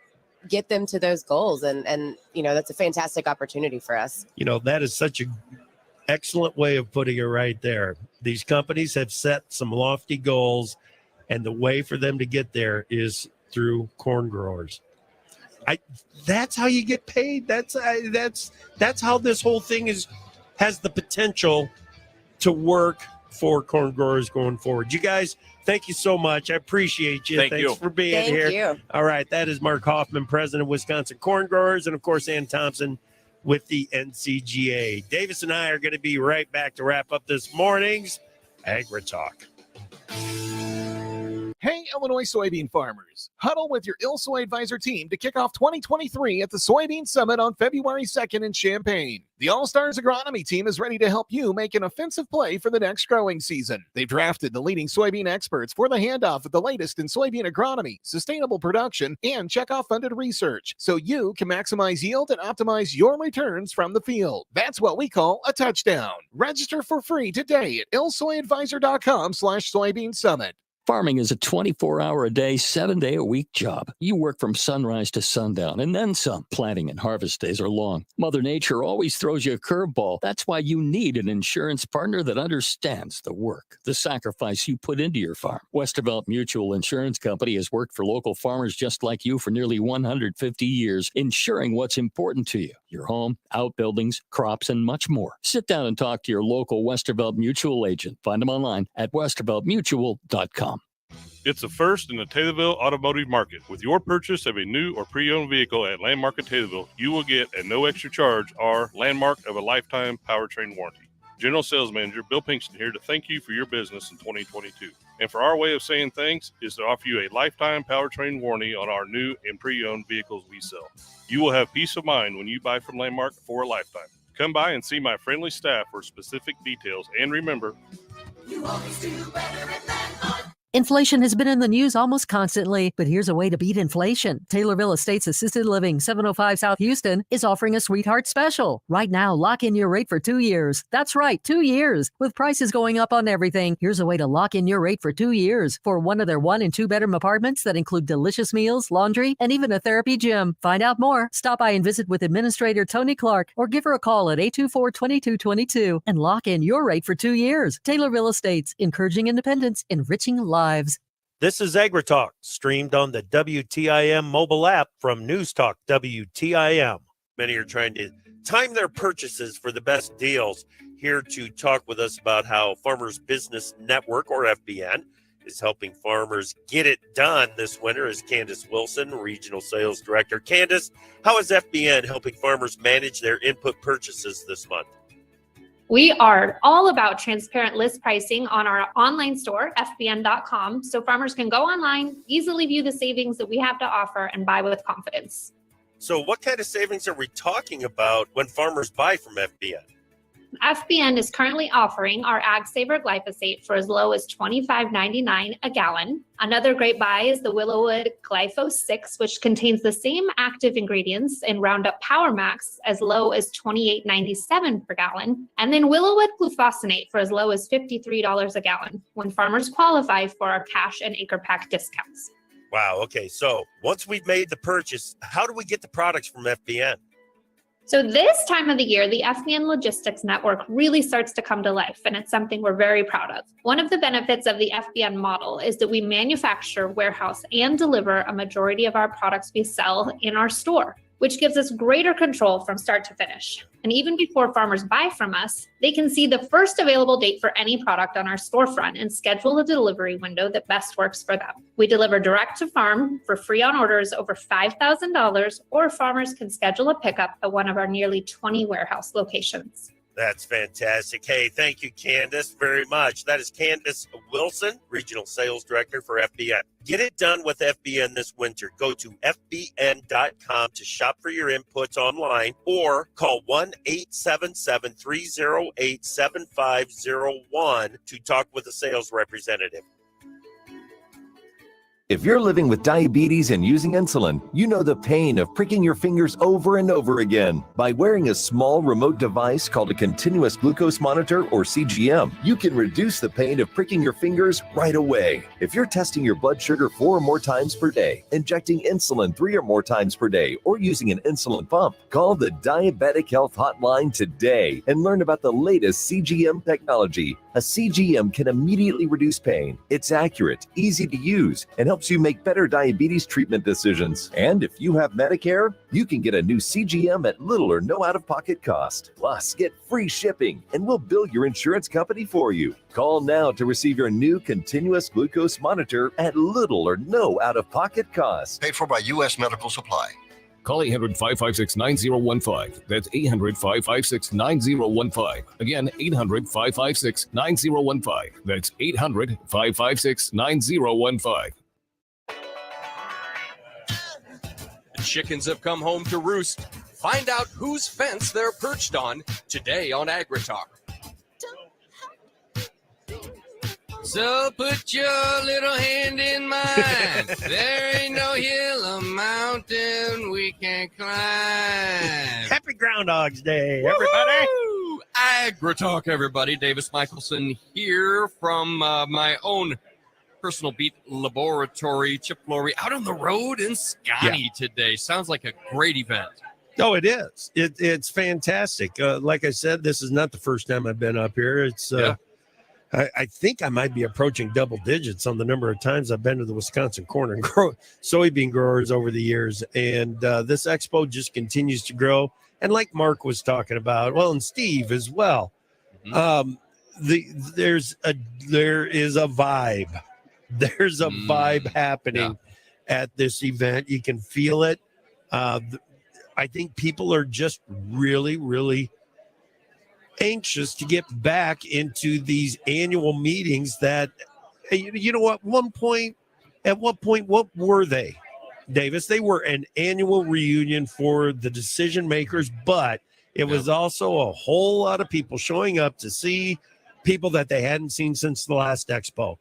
get them to those goals. And you know, that's a fantastic opportunity for us. You know, that is such an excellent way of putting it right there. These companies have set some lofty goals, and the way for them to get there is through corn growers. That's how you get paid. That's how this whole thing has the potential to work for corn growers going forward. You guys, thank you so much. I appreciate you. Thanks for being here. Thank you. All right, that is Mark Hoffman, president of Wisconsin Corn Growers, and of course Ann Thompson with the NCGA. Davis and I are going to be right back to wrap up this morning's Agri Talk. Hey, Illinois soybean farmers. Huddle with your ILSOY Advisor team to kick off 2023 at the Soybean Summit on February 2nd in Champaign. The All-Stars Agronomy team is ready to help you make an offensive play for the next growing season. They've drafted the leading soybean experts for the handoff of the latest in soybean agronomy, sustainable production, and checkoff-funded research, so you can maximize yield and optimize your returns from the field. That's what we call a touchdown. Register for free today at ilsoyadvisor.com/soybean summit. Farming is a 24-hour-a-day, 7-day-a-week job. You work from sunrise to sundown and then some. Planting and harvest days are long. Mother Nature always throws you a curveball. That's why you need an insurance partner that understands the work, the sacrifice you put into your farm. Westervelt Mutual Insurance Company has worked for local farmers just like you for nearly 150 years, ensuring what's important to you, your home, outbuildings, crops, and much more. Sit down and talk to your local Westervelt Mutual agent. Find them online at westerveltmutual.com. It's the first in the Taylorville automotive market. With your purchase of a new or pre-owned vehicle at Landmark at Taylorville, you will get at no extra charge our Landmark of a lifetime powertrain warranty. General Sales Manager Bill Pinkston here to thank you for your business in 2022. And for our way of saying thanks is to offer you a lifetime powertrain warranty on our new and pre-owned vehicles we sell. You will have peace of mind when you buy from Landmark for a lifetime. Come by and see my friendly staff for specific details. And remember, you always do better at Landmark. Inflation has been in the news almost constantly, but here's a way to beat inflation. Taylorville Estates Assisted Living, 705 South Houston, is offering a sweetheart special. Right now, lock in your rate for 2 years. That's right, 2 years. With prices going up on everything, here's a way to lock in your rate for 2 years for one of their 1- and 2-bedroom apartments that include delicious meals, laundry, and even a therapy gym. Find out more. Stop by and visit with Administrator Tony Clark or give her a call at 824-2222 and lock in your rate for 2 years. Taylorville Estates, encouraging independence, enriching lives. This is AgriTalk, streamed on the WTIM mobile app from News Talk WTIM. Many are trying to time their purchases for the best deals. Here to talk with us about how Farmers Business Network, or FBN, is helping farmers get it done this winter is Candace Wilson, Regional Sales Director. Candace, how is FBN helping farmers manage their input purchases this month? We are all about transparent list pricing on our online store, fbn.com, so farmers can go online, easily view the savings that we have to offer, and buy with confidence. So what kind of savings are we talking about when farmers buy from FBN? FBN is currently offering our Ag Saver glyphosate for as low as $25.99 a gallon. Another great buy is the Willowwood Glypho 6, which contains the same active ingredients in Roundup Power Max as low as $28.97 per gallon. And then Willowwood Glufosinate for as low as $53 a gallon when farmers qualify for our cash and acre pack discounts. Wow. Okay. So once we've made the purchase, how do we get the products from FBN? So this time of the year, the FBN Logistics Network really starts to come to life, and it's something we're very proud of. One of the benefits of the FBN model is that we manufacture, warehouse, and deliver a majority of our products we sell in our store, which gives us greater control from start to finish. And even before farmers buy from us, they can see the first available date for any product on our storefront and schedule the delivery window that best works for them. We deliver direct to farm for free on orders over $5,000, or farmers can schedule a pickup at one of our nearly 20 warehouse locations. That's fantastic. Hey, thank you, Candace, very much. That is Candace Wilson, Regional Sales Director for FBN. Get it done with FBN this winter. Go to FBN.com to shop for your inputs online or call 1-877-308-7501 to talk with a sales representative. If you're living with diabetes and using insulin, you know the pain of pricking your fingers over and over again. By wearing a small remote device called a continuous glucose monitor, or CGM, you can reduce the pain of pricking your fingers right away. If you're testing your blood sugar 4 or more times per day, injecting insulin 3 or more times per day, or using an insulin pump, call the Diabetic Health Hotline today and learn about the latest CGM technology. A CGM can immediately reduce pain. It's accurate, easy to use, and helps you make better diabetes treatment decisions. And if you have Medicare, you can get a new CGM at little or no out-of-pocket cost. Plus, get free shipping, and we'll bill your insurance company for you. Call now to receive your new continuous glucose monitor at little or no out-of-pocket cost. Paid for by U.S. Medical Supply. Call 800-556-9015. That's 800-556-9015. Again, 800-556-9015. That's 800-556-9015. The chickens have come home to roost. Find out whose fence they're perched on today on AgriTalk. So put your little hand in mine. There ain't no hill or mountain we can't climb. Happy Groundhog's Day, everybody. Woo! AgriTalk, everybody. Davis Michelson here from my own personal beat laboratory, Chip Lorry, out on the road in Scotty today. Sounds like a great event. Oh, it is. It's fantastic. Like I said, this is not the first time I've been up here. It's I think I might be approaching double digits on the number of times I've been to the Wisconsin corn and soybean growers over the years. And this expo just continues to grow. And like Mark was talking about, well, and Steve as well, there is a vibe. There's a vibe happening at this event. You can feel it. I think people are just really, really anxious to get back into these annual meetings that, you know, at what point, what were they, Davis? They were an annual reunion for the decision makers, but it was also a whole lot of people showing up to see people that they hadn't seen since the last expo.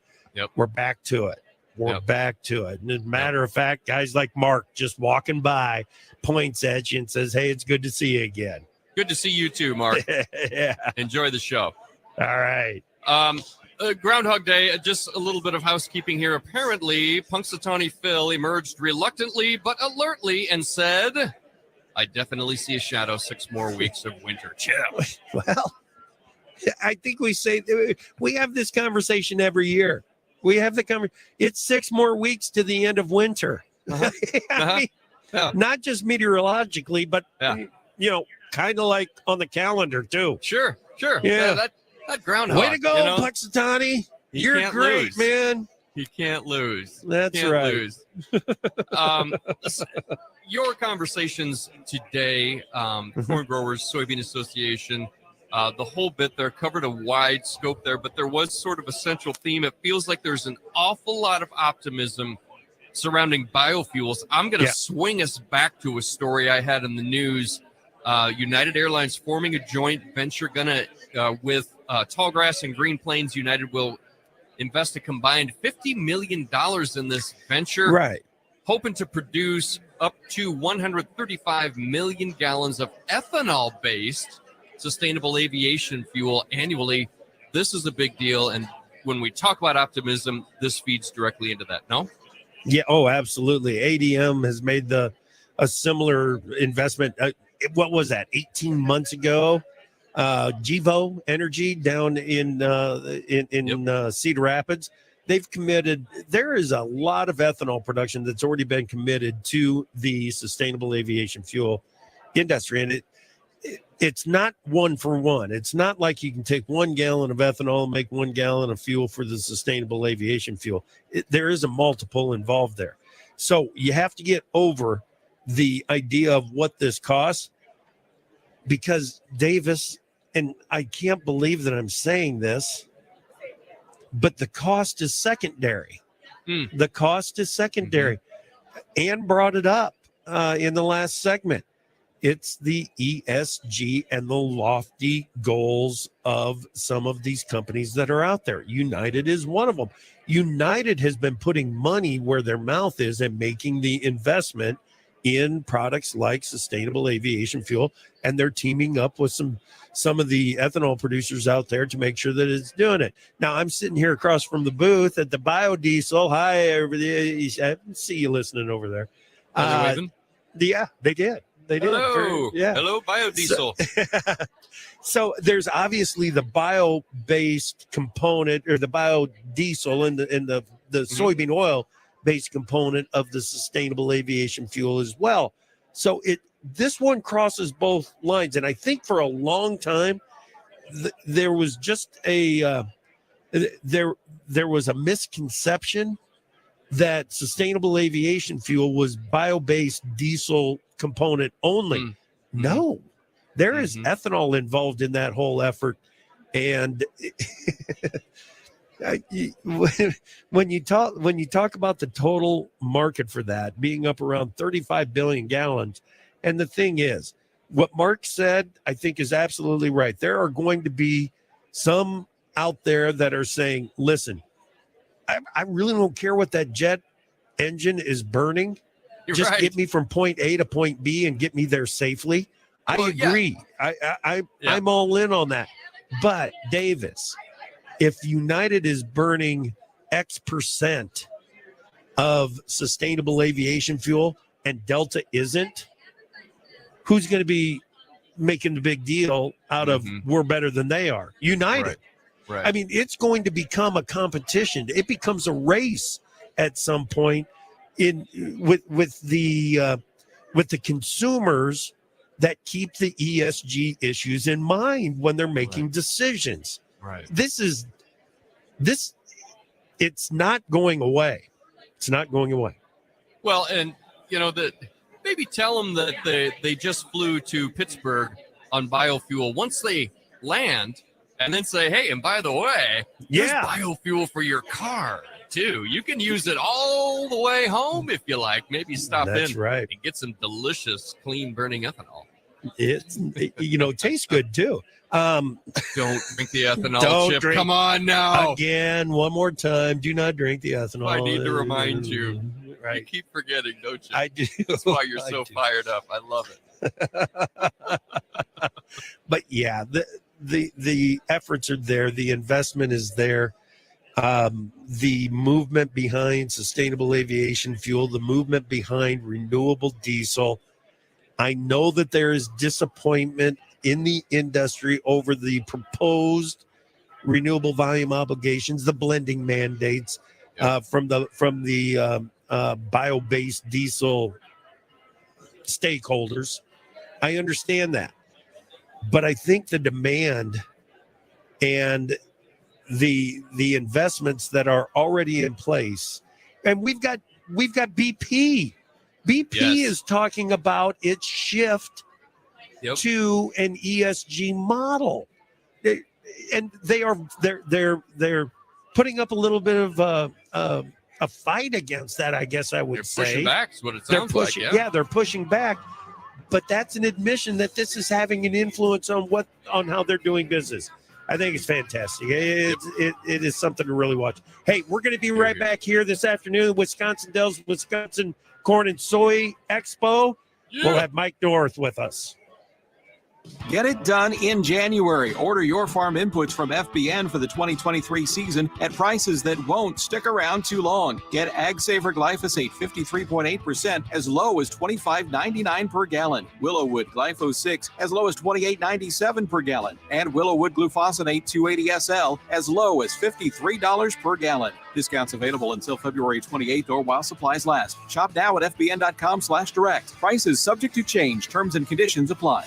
We're back to it. We're back to it. And as a matter of fact, guys like Mark just walking by points at you and says, hey, it's good to see you again. Good to see you too, Mark. Yeah. Enjoy the show. All right. Groundhog Day, just a little bit of housekeeping here. Apparently, Punxsutawney Phil emerged reluctantly but alertly and said, I definitely see a shadow 6 more weeks of winter. Chill. Well, I think we have this conversation every year. We have the conversation. It's 6 more weeks to the end of winter. I mean, not just meteorologically, but, you know, kind of like on the calendar, too. Sure. Yeah. That groundhog. Way to go, you know? Punxsutawney. You're great, man. You can't lose. That's right. Lose. Your conversations today, Corn Growers Soybean Association, the whole bit there covered a wide scope there, but there was sort of a central theme. It feels like there's an awful lot of optimism surrounding biofuels. I'm going to swing us back to a story I had in the news. United Airlines forming a joint venture with Tallgrass and Green Plains. United will invest a combined $50 million in this venture. Right. Hoping to produce up to 135 million gallons of ethanol-based sustainable aviation fuel annually. This is a big deal. And when we talk about optimism, this feeds directly into that, no? Yeah. Oh, absolutely. ADM has made a similar investment. What was that? 18 months ago. Gevo Energy down in Cedar Rapids they've committed. There is a lot of ethanol production that's already been committed to the sustainable aviation fuel industry, and it's not one for one. It's not like you can take 1 gallon of ethanol and make 1 gallon of fuel for the sustainable aviation fuel. There is a multiple involved there. So you have to get over the idea of what this costs, because Davis, and I can't believe that I'm saying this, but the cost is secondary. The cost is secondary. Ann brought it up in the last segment. It's the ESG and the lofty goals of some of these companies that are out there. United is one of them. United has been putting money where their mouth is and making the investment in products like sustainable aviation fuel, and they're teaming up with some of the ethanol producers out there to make sure that it's doing it. Now, I'm sitting here across from the booth at the biodiesel. Hi, everybody. I see you listening over there. Yeah, they did. They did. Hello. Yeah. Hello, biodiesel. So there's obviously the bio-based component, or the biodiesel and the soybean oil-based component of the sustainable aviation fuel as well. So this one crosses both lines, and I think for a long time there was just there was a misconception that sustainable aviation fuel was bio-based diesel component only. No, there is ethanol involved in that whole effort. And when you talk about the total market for that being up around 35 billion gallons, and the thing is, what Mark said, I think, is absolutely right. There are going to be some out there that are saying, listen, I really don't care what that jet engine is burning. Just get me from point A to point B and get me there safely. I agree. Yeah. I'm all in on that. But Davis, if United is burning X percent of sustainable aviation fuel and Delta isn't, who's going to be making the big deal out of we're better than they are? United. Right. I mean, it's going to become a competition. It becomes a race at some point with the consumers that keep the ESG issues in mind when they're making decisions. Right. It's not going away. It's not going away. Well, and maybe tell them that they just flew to Pittsburgh on biofuel. Once they land, and then say, hey, and by the way, there's biofuel for your car too. You can use it all the way home if you like. Maybe stop in and get some delicious, clean burning ethanol. It tastes good too. Don't drink the ethanol, Chip. Come on now. Again, one more time. Do not drink the ethanol. I need to remind you. Right. You keep forgetting, don't you? I do. That's why you're so fired up. I love it. But yeah, the efforts are there. The investment is there. The movement behind sustainable aviation fuel, the movement behind renewable diesel. I know that there is disappointment in the industry over the proposed renewable volume obligations, the blending mandates from the bio-based diesel stakeholders. I understand that. But I think the demand and the investments that are already in place, and we've got BP. BP is talking about its shift to an ESG model, and they're putting up a little bit of a fight against that. I guess I would say pushing back is what it sounds like. Yeah, they're pushing back. But that's an admission that this is having an influence on how they're doing business. I think it's fantastic. It is something to really watch. Hey, we're going to be right back here this afternoon. Wisconsin Dells Wisconsin Corn and Soy Expo. We'll have Mike North with us. Get it done in January. Order your farm inputs from FBN for the 2023 season at prices that won't stick around too long. Get AgSaver glyphosate 53.8% as low as $25.99 per gallon. Willowwood Glyphosate 6 as low as $28.97 per gallon. And Willowwood Glufosinate 280 SL as low as $53 per gallon. Discounts available until February 28th or while supplies last. Shop now at fbn.com/direct. Prices subject to change. Terms and conditions apply.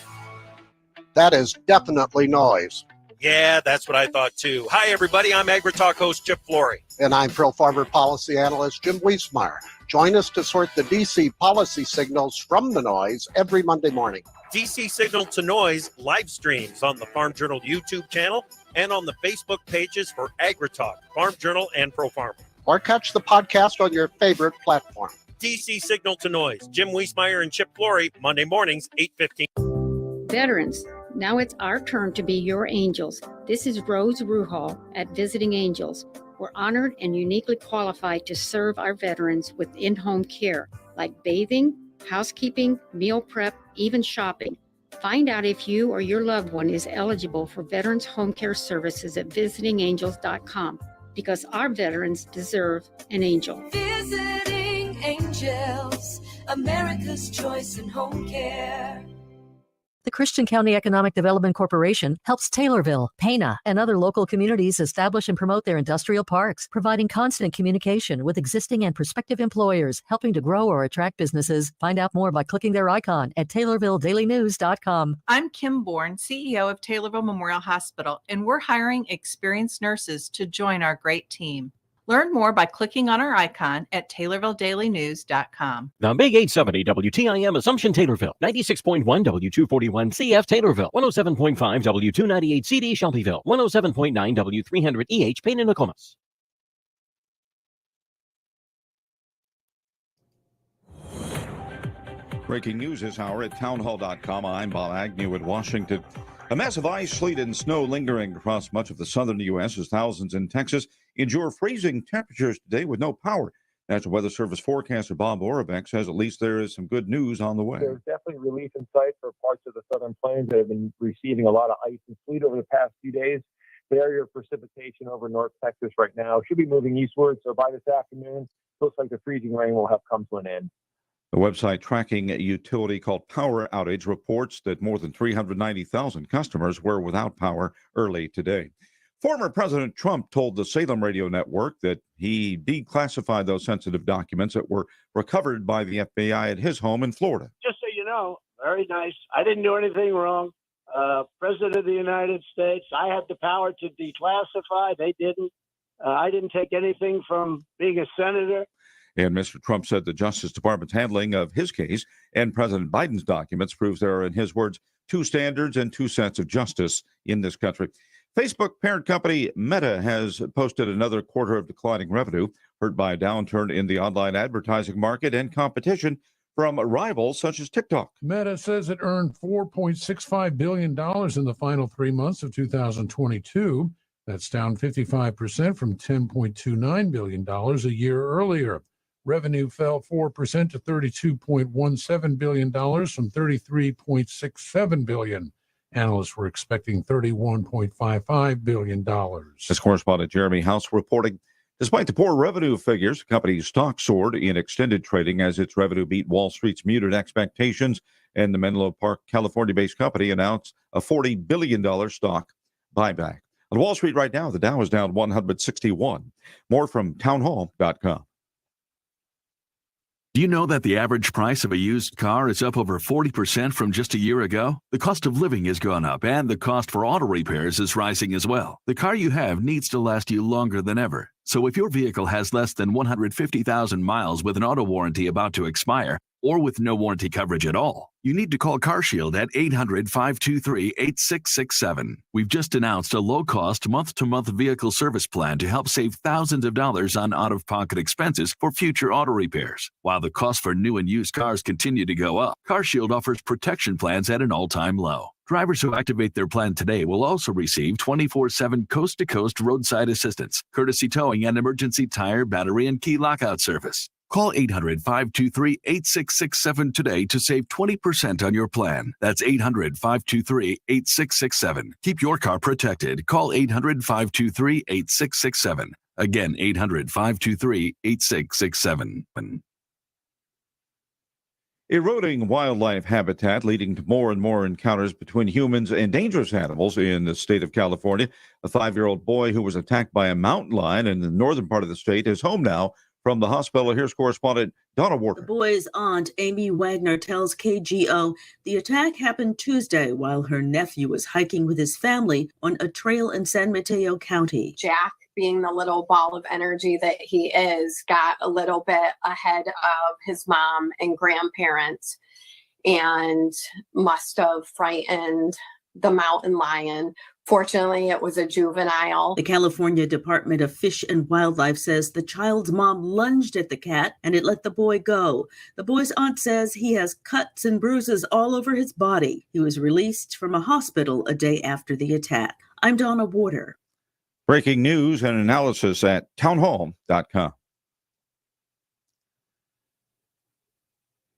That is definitely noise. Yeah, that's what I thought too. Hi, everybody. I'm AgriTalk host Chip Flory. And I'm Pro Farmer Policy Analyst Jim Wiesmeyer. Join us to sort the DC policy signals from the noise every Monday morning. DC Signal to Noise live streams on the Farm Journal YouTube channel and on the Facebook pages for AgriTalk, Farm Journal, and Pro Farmer. Or catch the podcast on your favorite platform. DC Signal to Noise. Jim Wiesmeyer and Chip Flory, Monday mornings, 8:15. Veterans, now it's our turn to be your angels. This is Rose Ruhal at Visiting Angels. We're honored and uniquely qualified to serve our veterans with in-home care, like bathing, housekeeping, meal prep, even shopping. Find out if you or your loved one is eligible for Veterans Home Care Services at visitingangels.com, because our veterans deserve an angel. Visiting Angels, America's choice in home care. The Christian County Economic Development Corporation helps Taylorville, Pana, and other local communities establish and promote their industrial parks, providing constant communication with existing and prospective employers, helping to grow or attract businesses. Find out more by clicking their icon at TaylorvilleDailyNews.com. I'm Kim Bourne, CEO of Taylorville Memorial Hospital, and we're hiring experienced nurses to join our great team. Learn more by clicking on our icon at TaylorvilleDailyNews.com. The Big 870 WTIM Assumption Taylorville, 96.1 W241 CF Taylorville, 107.5 W298 CD Shelbyville, 107.9 W300 EH Payne and Nokomis. Breaking news this hour at townhall.com. I'm Bob Agnew in Washington. A massive ice, sleet, and snow lingering across much of the southern U.S. as thousands in Texas endure freezing temperatures today with no power. National Weather Service forecaster Bob Orebeck says at least there is some good news on the way. There's definitely relief in sight for parts of the southern plains that have been receiving a lot of ice and sleet over the past few days. Barrier of precipitation over North Texas right now should be moving eastward, so by this afternoon, looks like the freezing rain will have come to an end. The website tracking a utility called Power Outage reports that more than 390,000 customers were without power early today. Former President Trump told the Salem radio network that he declassified those sensitive documents that were recovered by the FBI at his home in Florida. Just so you know, very nice. I didn't do anything wrong. President of the United States, I had the power to declassify. They didn't. I didn't take anything from being a senator. And Mr. Trump said the Justice Department's handling of his case and President Biden's documents proves there are, in his words, two standards and two sets of justice in this country. Facebook parent company Meta has posted another quarter of declining revenue, hurt by a downturn in the online advertising market and competition from rivals such as TikTok. Meta says it earned $4.65 billion in the final 3 months of 2022. That's down 55% from $10.29 billion a year earlier. Revenue fell 4% to $32.17 billion from $33.67 billion. Analysts were expecting $31.55 billion. As correspondent Jeremy House reporting, despite the poor revenue figures, the company's stock soared in extended trading as its revenue beat Wall Street's muted expectations, and the Menlo Park, California-based company announced a $40 billion stock buyback. On Wall Street right now, the Dow is down 161. More from townhall.com. Do you know that the average price of a used car is up over 40% from just a year ago? The cost of living has gone up, and the cost for auto repairs is rising as well. The car you have needs to last you longer than ever. So if your vehicle has less than 150,000 miles with an auto warranty about to expire, or with no warranty coverage at all, you need to call CarShield at 800-523-8667. We've just announced a low-cost month-to-month vehicle service plan to help save thousands of dollars on out-of-pocket expenses for future auto repairs. While the cost for new and used cars continue to go up, CarShield offers protection plans at an all-time low. Drivers who activate their plan today will also receive 24/7 coast-to-coast roadside assistance, courtesy towing, and emergency tire, battery, and key lockout service. Call 800-523-8667 today to save 20% on your plan. That's 800-523-8667. Keep your car protected. Call 800-523-8667. Again, 800-523-8667. Eroding wildlife habitat leading to more and more encounters between humans and dangerous animals in the state of California. A 5-year-old boy who was attacked by a mountain lion in the northern part of the state is home now from the hospital. Here's correspondent Donna Warder. The boy's aunt, Amy Wagner, tells KGO the attack happened Tuesday while her nephew was hiking with his family on a trail in San Mateo County. Jack, being the little ball of energy that he is, got a little bit ahead of his mom and grandparents and must have frightened the mountain lion. Fortunately, it was a juvenile. The California Department of Fish and Wildlife says the child's mom lunged at the cat and it let the boy go. The boy's aunt says he has cuts and bruises all over his body. He was released from a hospital a day after the attack. I'm Donna Warder. Breaking news and analysis at townhall.com.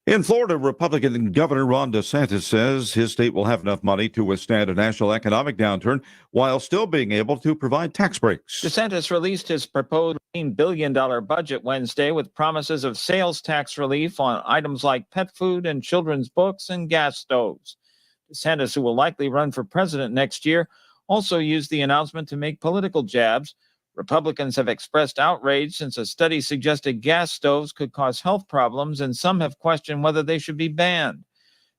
In Florida, Republican Governor Ron DeSantis says his state will have enough money to withstand a national economic downturn while still being able to provide tax breaks. DeSantis released his proposed $15 billion budget Wednesday with promises of sales tax relief on items like pet food and children's books and gas stoves. DeSantis, who will likely run for president next year, also used the announcement to make political jabs. Republicans have expressed outrage since a study suggested gas stoves could cause health problems, and some have questioned whether they should be banned.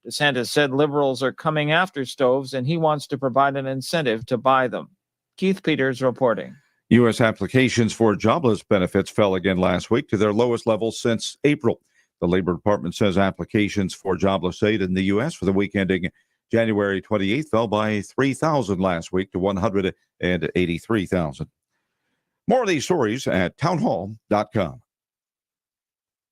DeSantis said liberals are coming after stoves, and he wants to provide an incentive to buy them. Keith Peters reporting. U.S. applications for jobless benefits fell again last week to their lowest level since April. The Labor Department says applications for jobless aid in the U.S. for the week ending January 28th fell by 3,000 last week to 183,000. More of these stories at townhall.com.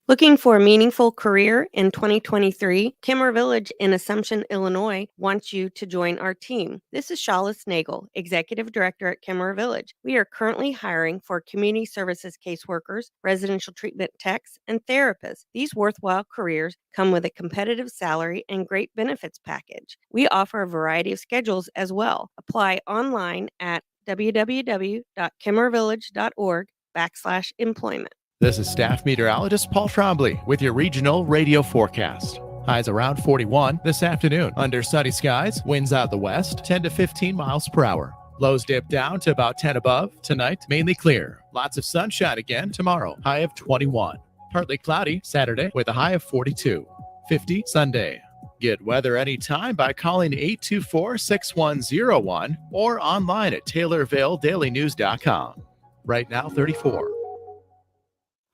Looking for a meaningful career in 2023? Kimmer Village in Assumption, Illinois wants you to join our team. This is Shalis Nagel, Executive Director at Kimmer Village. We are currently hiring for community services caseworkers, residential treatment techs, and therapists. These worthwhile careers come with a competitive salary and great benefits package. We offer a variety of schedules as well. Apply online at www.kimmervillage.org/employment. This is staff meteorologist Paul Trombley with your regional radio forecast. Highs around 41 this afternoon. Under sunny skies, winds out the west, 10 to 15 miles per hour. Lows dip down to about 10 above. Tonight, mainly clear. Lots of sunshine again tomorrow. High of 21. Partly cloudy Saturday with a high of 42. 50 Sunday. Get weather anytime by calling 824-6101 or online at TaylorvilleDailyNews.com. Right now, 34.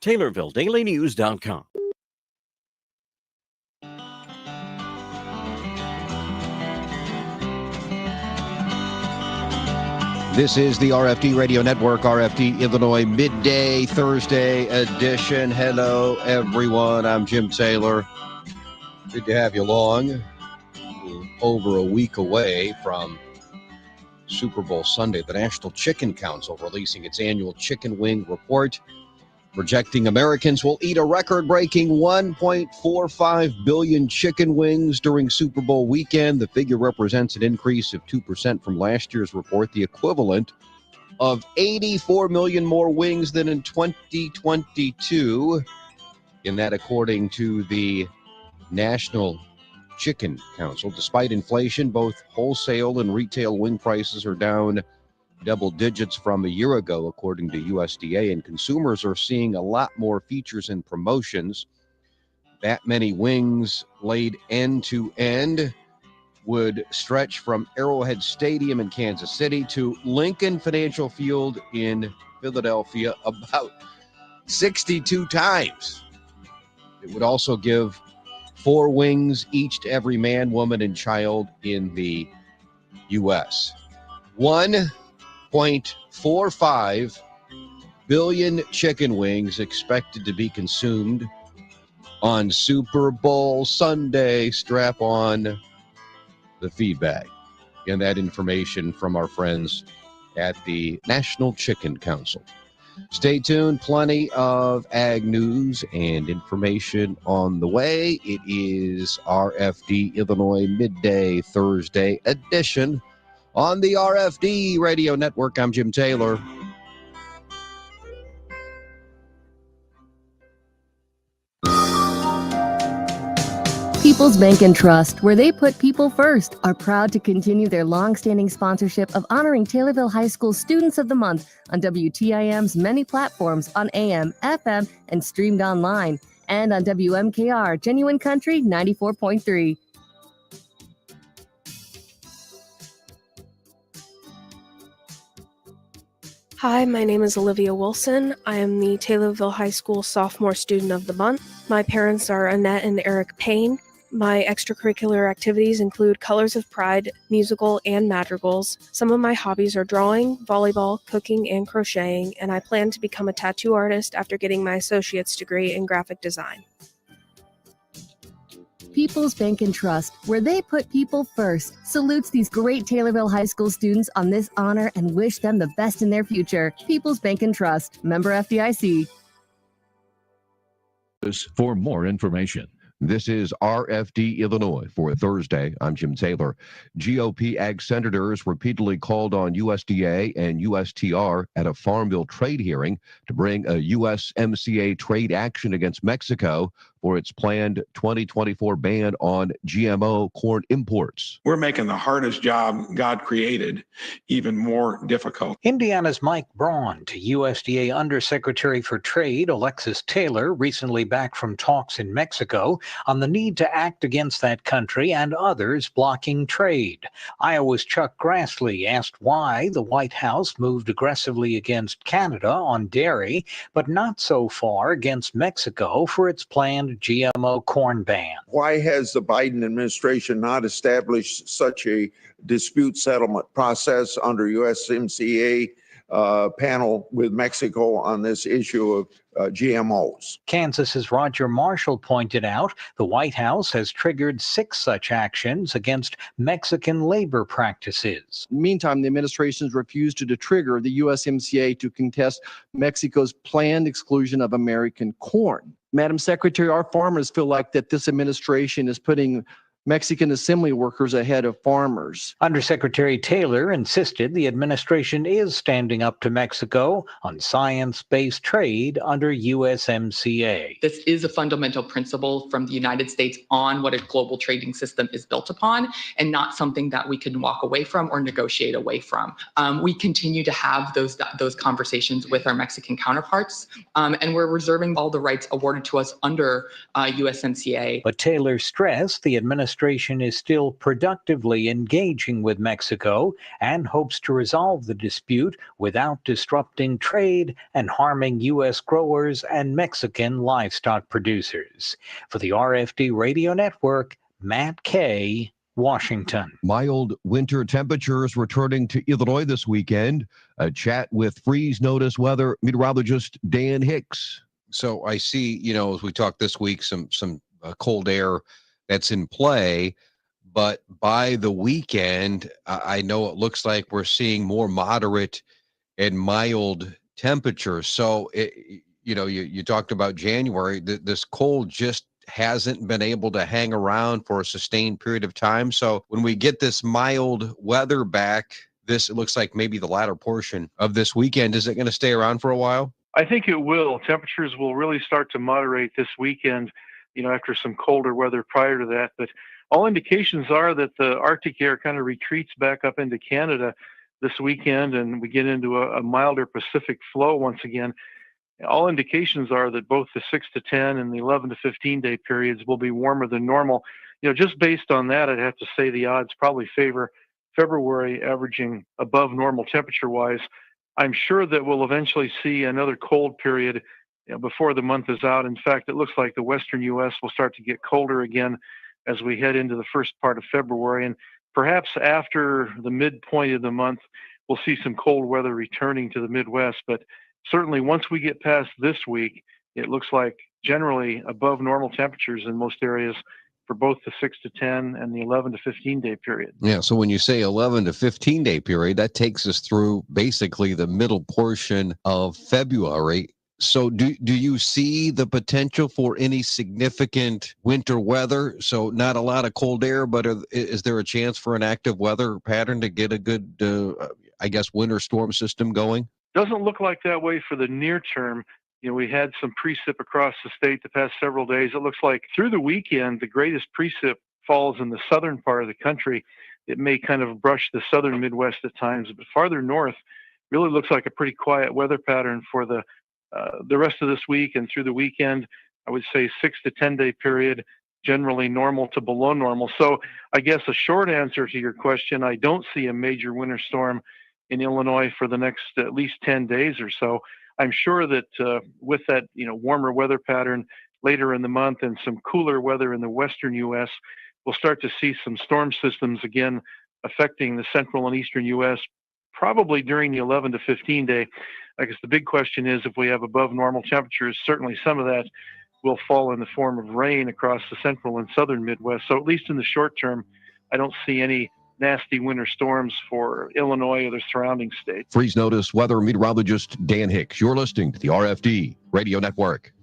TaylorvilleDailyNews.com. This is the RFD Radio Network, RFD Illinois Midday Thursday edition. Hello, everyone. I'm Jim Taylor. Good to have you along. Over a week away from Super Bowl Sunday, the National Chicken Council releasing its annual chicken wing report, projecting Americans will eat a record-breaking 1.45 billion chicken wings during Super Bowl weekend. The figure represents an increase of 2% from last year's report, the equivalent of 84 million more wings than in 2022. And that according to the National Chicken Council. Despite inflation, both wholesale and retail wing prices are down double digits from a year ago, according to USDA, and consumers are seeing a lot more features and promotions. That many wings laid end to end would stretch from Arrowhead Stadium in Kansas City to Lincoln Financial Field in Philadelphia about 62 times. It would also give 4 wings each to every man, woman, and child in the U.S. 1.45 billion chicken wings expected to be consumed on Super Bowl Sunday. Strap on the feed bag. And that information from our friends at the National Chicken Council. Stay tuned. Plenty of ag news and information on the way. It is RFD Illinois Midday Thursday edition on the RFD Radio Network. I'm Jim Taylor. People's Bank and Trust, where they put people first, are proud to continue their long-standing sponsorship of honoring Taylorville High School Students of the Month on WTIM's many platforms on AM, FM, and streamed online, and on WMKR Genuine Country 94.3. Hi, my name is Olivia Wilson. I am the Taylorville High School Sophomore Student of the Month. My parents are Annette and Eric Payne. My extracurricular activities include Colors of Pride, musical, and madrigals. Some of my hobbies are drawing, volleyball, cooking, and crocheting, and I plan to become a tattoo artist after getting my associate's degree in graphic design. People's Bank and Trust, where they put people first, salutes these great Taylorville High School students on this honor and wish them the best in their future. People's Bank and Trust, member FDIC. For more information. This is RFD Illinois for Thursday. I'm Jim Taylor. GOP ag senators repeatedly called on USDA and USTR at a Farm Bill trade hearing to bring a USMCA trade action against Mexico for its planned 2024 ban on GMO corn imports. We're making the hardest job God created even more difficult. Indiana's Mike Braun to USDA Undersecretary for Trade Alexis Taylor, recently back from talks in Mexico, on the need to act against that country and others blocking trade. Iowa's Chuck Grassley asked why the White House moved aggressively against Canada on dairy, but not so far against Mexico for its planned GMO corn ban. Why has the Biden administration not established such a dispute settlement process under USMCA panel with Mexico on this issue of GMOs? Kansas's Roger Marshall pointed out the White House has triggered 6 such actions against Mexican labor practices. Meantime, the administration's refused to trigger the USMCA to contest Mexico's planned exclusion of American corn. Madam Secretary, our farmers feel like that this administration is putting Mexican assembly workers ahead of farmers. Undersecretary Taylor insisted the administration is standing up to Mexico on science-based trade under USMCA. This is a fundamental principle from the United States on what a global trading system is built upon, and not something that we can walk away from or negotiate away from. We continue to have those conversations with our Mexican counterparts, and we're reserving all the rights awarded to us under USMCA. But Taylor stressed the administration is still productively engaging with Mexico and hopes to resolve the dispute without disrupting trade and harming U.S. growers and Mexican livestock producers. For the RFD Radio Network, Matt Kay, Washington. Mild winter temperatures returning to Illinois this weekend. A chat with freeze notice weather meteorologist Dan Hicks. So I see, as we talk this week, some cold air that's in play, but by the weekend, I know it looks like we're seeing more moderate and mild temperatures. So, you talked about January, this cold just hasn't been able to hang around for a sustained period of time. So when we get this mild weather back, it looks like maybe the latter portion of this weekend, is it going to stay around for a while? I think it will. Temperatures will really start to moderate this weekend, after some colder weather prior to that. But all indications are that the Arctic air kind of retreats back up into Canada this weekend, and we get into a milder Pacific flow once again. All indications are that both the 6 to 10 and the 11 to 15 day periods will be warmer than normal. Just based on that, I'd have to say the odds probably favor February averaging above normal temperature wise. I'm sure that we'll eventually see another cold period before the month is out. In fact, it looks like the western U.S. will start to get colder again as we head into the first part of February. And perhaps after the midpoint of the month, we'll see some cold weather returning to the Midwest. But certainly once we get past this week, it looks like generally above normal temperatures in most areas for both the 6 to 10 and the 11 to 15 day period. Yeah, so when you say 11 to 15 day period, that takes us through basically the middle portion of February. So do you see the potential for any significant winter weather? So not a lot of cold air, but is there a chance for an active weather pattern to get a good, winter storm system going? Doesn't look like that way for the near term. We had some precip across the state the past several days. It looks like through the weekend, the greatest precip falls in the southern part of the country. It may kind of brush the southern Midwest at times, but farther north really looks like a pretty quiet weather pattern for the rest of this week and through the weekend. I would say 6 to 10 day period, generally normal to below normal. So I guess a short answer to your question, I don't see a major winter storm in Illinois for the next at least 10 days or so. I'm sure that with that, warmer weather pattern later in the month and some cooler weather in the western U.S., we'll start to see some storm systems again affecting the central and eastern U.S. probably during the 11 to 15 day. I guess the big question is if we have above normal temperatures, certainly some of that will fall in the form of rain across the central and southern Midwest. So at least in the short term, I don't see any nasty winter storms for Illinois or the surrounding states. Freeze notice weather meteorologist Dan Hicks. You're listening to the RFD Radio Network.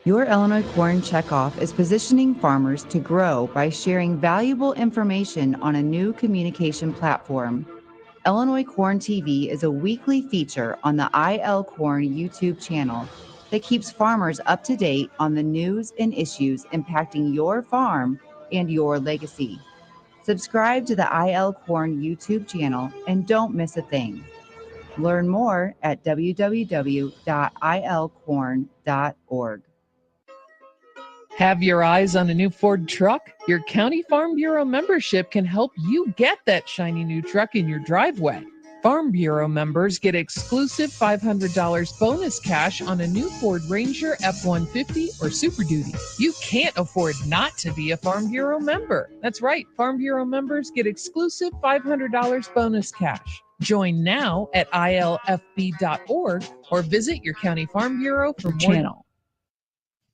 Your Illinois Corn Checkoff is positioning farmers to grow by sharing valuable information on a new communication platform. Illinois Corn TV is a weekly feature on the IL Corn YouTube channel that keeps farmers up to date on the news and issues impacting your farm and your legacy. Subscribe to the IL Corn YouTube channel and don't miss a thing. Learn more at www.ilcorn.org. Have your eyes on a new Ford truck? Your County Farm Bureau membership can help you get that shiny new truck in your driveway. Farm Bureau members get exclusive $500 bonus cash on a new Ford Ranger F-150 or Super Duty. You can't afford not to be a Farm Bureau member. That's right, Farm Bureau members get exclusive $500 bonus cash. Join now at ilfb.org or visit your County Farm Bureau for more. Channel.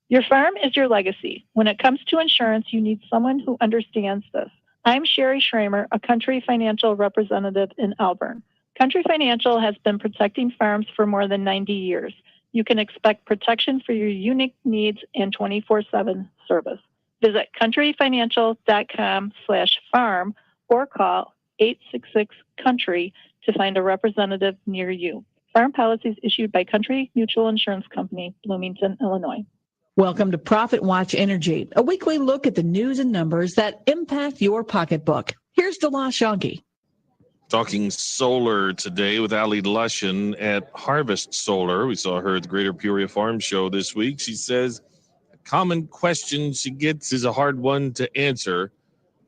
Your farm is your legacy. When it comes to insurance, you need someone who understands this. I'm Sherry Schramer, a Country Financial representative in Auburn. Country Financial has been protecting farms for more than 90 years. You can expect protection for your unique needs and 24/7 service. Visit countryfinancial.com/farm or call 866-COUNTRY to find a representative near you. Farm policies issued by Country Mutual Insurance Company, Bloomington, Illinois. Welcome to Profit Watch Energy, a weekly look at the news and numbers that impact your pocketbook. Here's Delosh Shoggy. Talking solar today with Ali Lushin at Harvest Solar. We saw her at the Greater Peoria Farm Show this week. She says a common question she gets is a hard one to answer,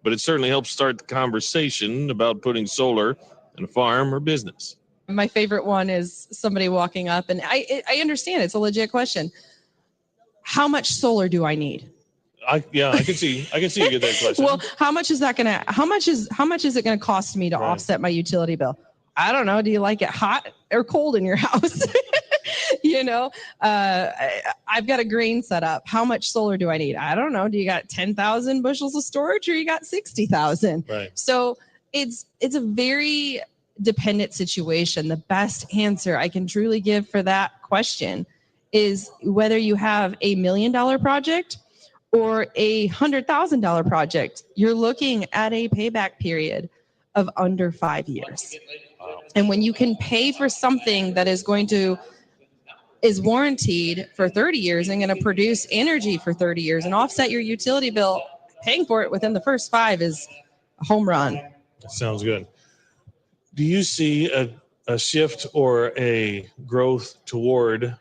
but it certainly helps start the conversation about putting solar in a farm or business. My favorite one is somebody walking up, and I understand it's a legit question. How much solar do I need? I can see you get that question. Well, how much is it going to cost me to offset my utility bill? I don't know. Do you like it hot or cold in your house? I've got a grain set up. How much solar do I need? I don't know. Do you got 10,000 bushels of storage or you got 60,000? Right. So it's a very dependent situation. The best answer I can truly give for that question is whether you have $1 million project or $100,000 project, you're looking at a payback period of under 5 years. And when you can pay for something that is warranted for 30 years and going to produce energy for 30 years and offset your utility bill, paying for it within the first 5 is a home run. That sounds good. Do you see a shift or a growth toward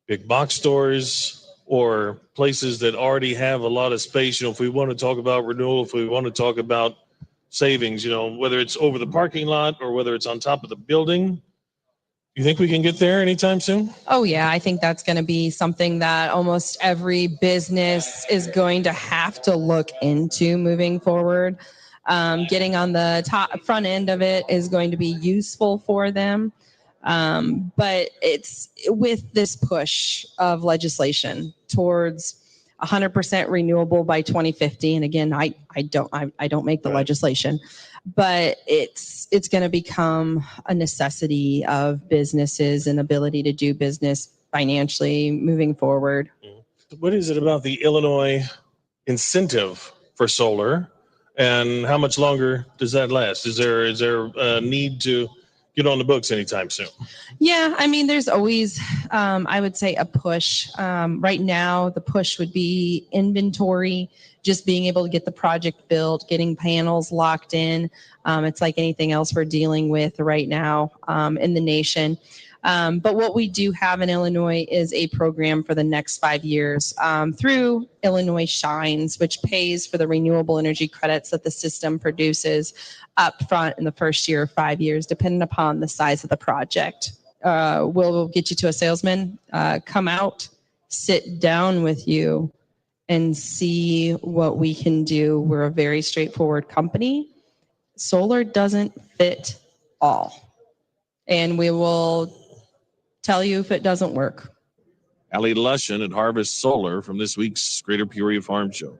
big box stores or places that already have a lot of space? If we want to talk about renewal, if we want to talk about savings, whether it's over the parking lot or whether it's on top of the building, you think we can get there anytime soon? Oh, yeah. I think that's going to be something that almost every business is going to have to look into moving forward. Getting on the front end of it is going to be useful for them. But it's with this push of legislation towards 100% renewable by 2050. And again, I don't make the legislation, but it's going to become a necessity of businesses and ability to do business financially moving forward. What is it about the Illinois incentive for solar, and how much longer does that last? Is there a need to get on the books anytime soon? Yeah, I mean, there's always, I would say, a push. Right now, the push would be inventory, just being able to get the project built, getting panels locked in. It's like anything else we're dealing with right now in the nation. But what we do have in Illinois is a program for the next 5 years through Illinois Shines, which pays for the renewable energy credits that the system produces up front in the first year or 5 years, depending upon the size of the project. We'll get you to a salesman, come out, sit down with you, and see what we can do. We're a very straightforward company. Solar doesn't fit all, and we will tell you if it doesn't work. Allie Lushin at Harvest Solar from this week's Greater Peoria Farm Show.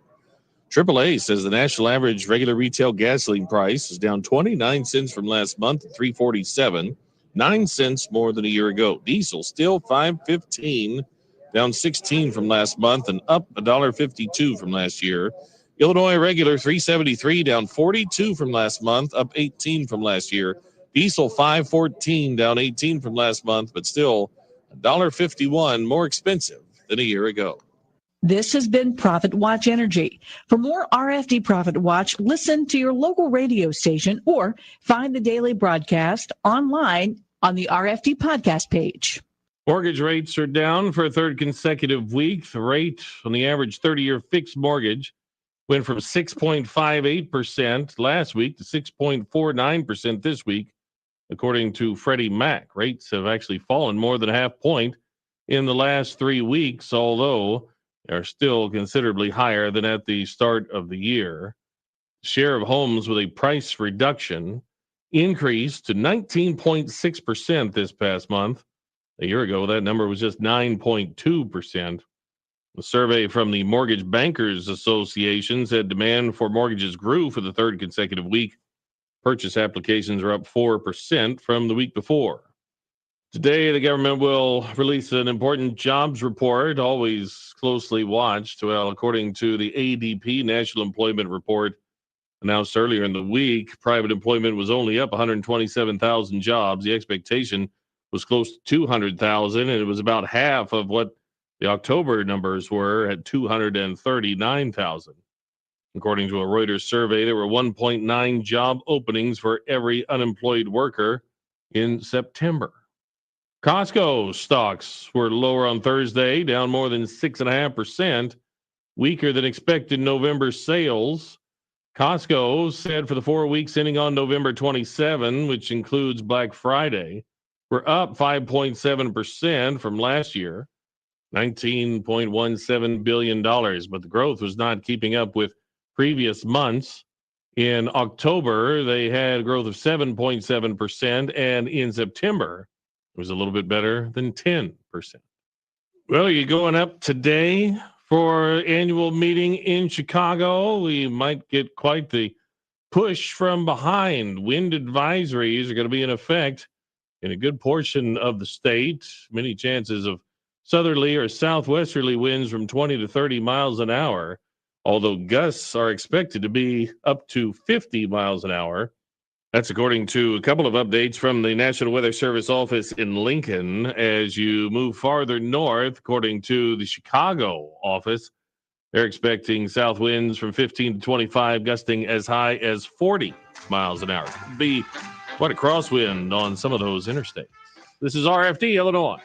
AAA says the national average regular retail gasoline price is down 29 cents from last month at $3.47, 9 cents more than a year ago. Diesel still $5.15, down 16 from last month and up $1.52 from last year. Illinois regular $3.73, down 42 from last month, up 18 from last year. Diesel $5.14, down 18 from last month, but still $1.51 more expensive than a year ago. This has been Profit Watch Energy. For more RFD Profit Watch, listen to your local radio station or find the daily broadcast online on the RFD podcast page. Mortgage rates are down for a third consecutive week. The rate on the average 30-year fixed mortgage went from 6.58% last week to 6.49% this week, according to Freddie Mac. Rates have actually fallen more than a half point in the last 3 weeks, although are still considerably higher than at the start of the year. Share of homes with a price reduction increased to 19.6% this past month. A year ago, that number was just 9.2%. A survey from the Mortgage Bankers Association said demand for mortgages grew for the third consecutive week. Purchase applications are up 4% from the week before. Today, the government will release an important jobs report, always closely watched. Well, according to the ADP National Employment Report announced earlier in the week, private employment was only up 127,000 jobs. The expectation was close to 200,000, and it was about half of what the October numbers were at 239,000. According to a Reuters survey, there were 1.9 job openings for every unemployed worker in September. Costco stocks were lower on Thursday, down more than 6.5%, weaker than expected November sales. Costco said for the 4 weeks ending on November 27, which includes Black Friday, were up 5.7% from last year, $19.17 billion, but the growth was not keeping up with previous months. In October, they had growth of 7.7%, and in September, it was a little bit better than 10%. Well, you're going up today for annual meeting in Chicago. We might get quite the push from behind. Wind advisories are going to be in effect in a good portion of the state. Many chances of southerly or southwesterly winds from 20 to 30 miles an hour, although gusts are expected to be up to 50 miles an hour. That's according to a couple of updates from the National Weather Service office in Lincoln. As you move farther north, according to the Chicago office, they're expecting south winds from 15 to 25, gusting as high as 40 miles an hour. Could be quite a crosswind on some of those interstates. This is RFD, Illinois.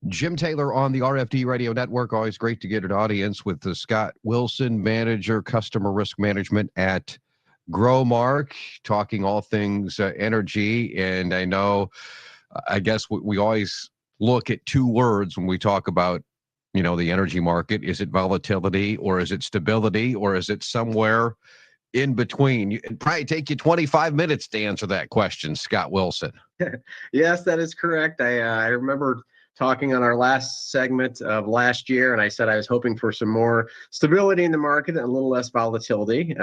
Jim Taylor on the RFD Radio Network. Always great to get an audience with Scott Wilson, Manager, Customer Risk Management at Growmark, talking all things energy. And I guess we always look at two words when we talk about, the energy market. Is it volatility, or is it stability, or is it somewhere in between? It'd probably take you 25 minutes to answer that question, Scott Wilson. Yes, that is correct. I remember talking on our last segment of last year, and I said I was hoping for some more stability in the market and a little less volatility.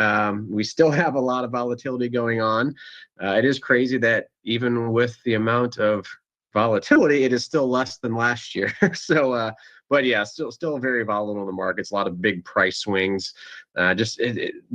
We still have a lot of volatility going on. It is crazy that even with the amount of volatility, it is still less than last year. So, but yeah, still very volatile in the markets. A lot of big price swings.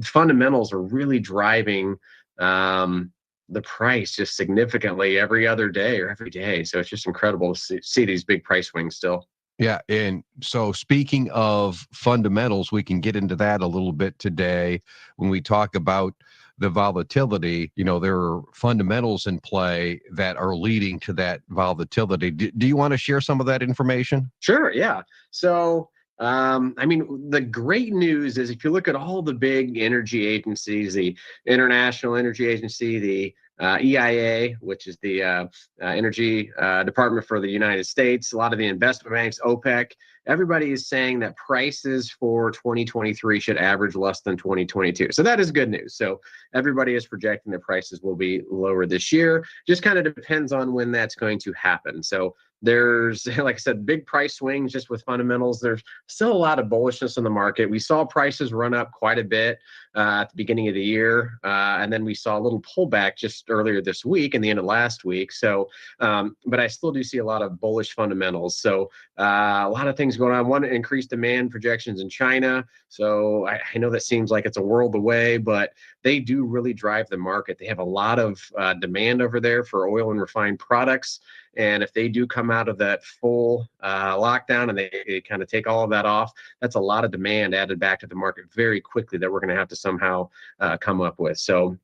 Fundamentals are really driving the price just significantly every other day or every day. So it's just incredible to see these big price swings still. Yeah. And so speaking of fundamentals, we can get into that a little bit today when we talk about the volatility. There are fundamentals in play that are leading to that volatility. Do you want to share some of that information? Sure. Yeah. So, the great news is if you look at all the big energy agencies, the International Energy Agency, the EIA, which is the Energy Department for the United States, a lot of the investment banks, OPEC, everybody is saying that prices for 2023 should average less than 2022. So that is good news. So everybody is projecting that prices will be lower this year. Just kind of depends on when that's going to happen. So there's, like I said, big price swings just with fundamentals. There's still a lot of bullishness in the market. We saw prices run up quite a bit at the beginning of the year. And then we saw a little pullback just earlier this week and the end of last week. So, but I still do see a lot of bullish fundamentals. So a lot of things going on. One, increased demand projections in China. So I know that seems like it's a world away, but they do really drive the market. They have a lot of demand over there for oil and refined products. And if they do come out of that full lockdown and they kind of take all of that off, that's a lot of demand added back to the market very quickly that we're going to have to somehow come up with. So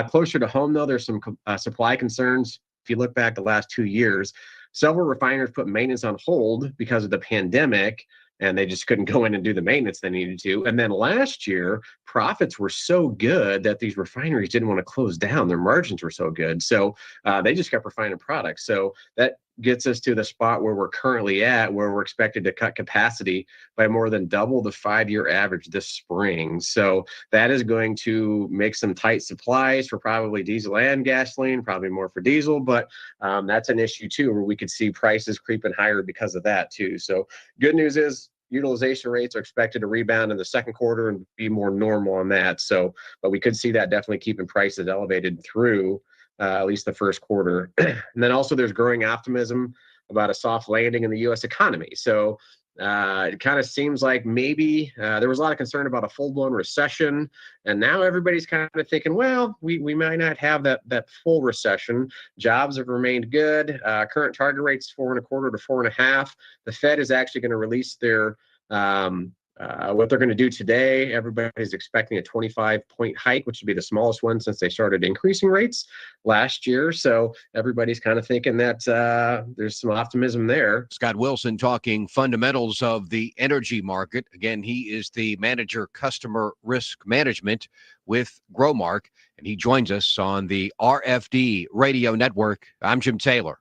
closer to home, though, there's some supply concerns. If you look back the last 2 years, several refiners put maintenance on hold because of the pandemic, and they just couldn't go in and do the maintenance they needed to. And then last year, profits were so good that these refineries didn't want to close down. Their margins were so good. So they just kept refining products. So that gets us to the spot where we're currently at, where we're expected to cut capacity by more than double the 5-year average this spring. So that is going to make some tight supplies for probably diesel and gasoline, probably more for diesel, but that's an issue too, where we could see prices creeping higher because of that too. So good news is utilization rates are expected to rebound in the second quarter and be more normal on that. So, but we could see that definitely keeping prices elevated through at least the first quarter. And then also there's growing optimism about a soft landing in the U.S. economy. So it kind of seems like maybe there was a lot of concern about a full-blown recession. And now everybody's kind of thinking, well, we might not have that full recession. Jobs have remained good. Current target rate's 4.25 to 4.5. The Fed is actually going to release their what they're going to do today. Everybody's expecting a 25-point hike, which would be the smallest one since they started increasing rates last year. So everybody's kind of thinking that there's some optimism there. Scott Wilson talking fundamentals of the energy market. Again, he is the manager customer risk management with Growmark, and he joins us on the RFD radio network. I'm Jim Taylor.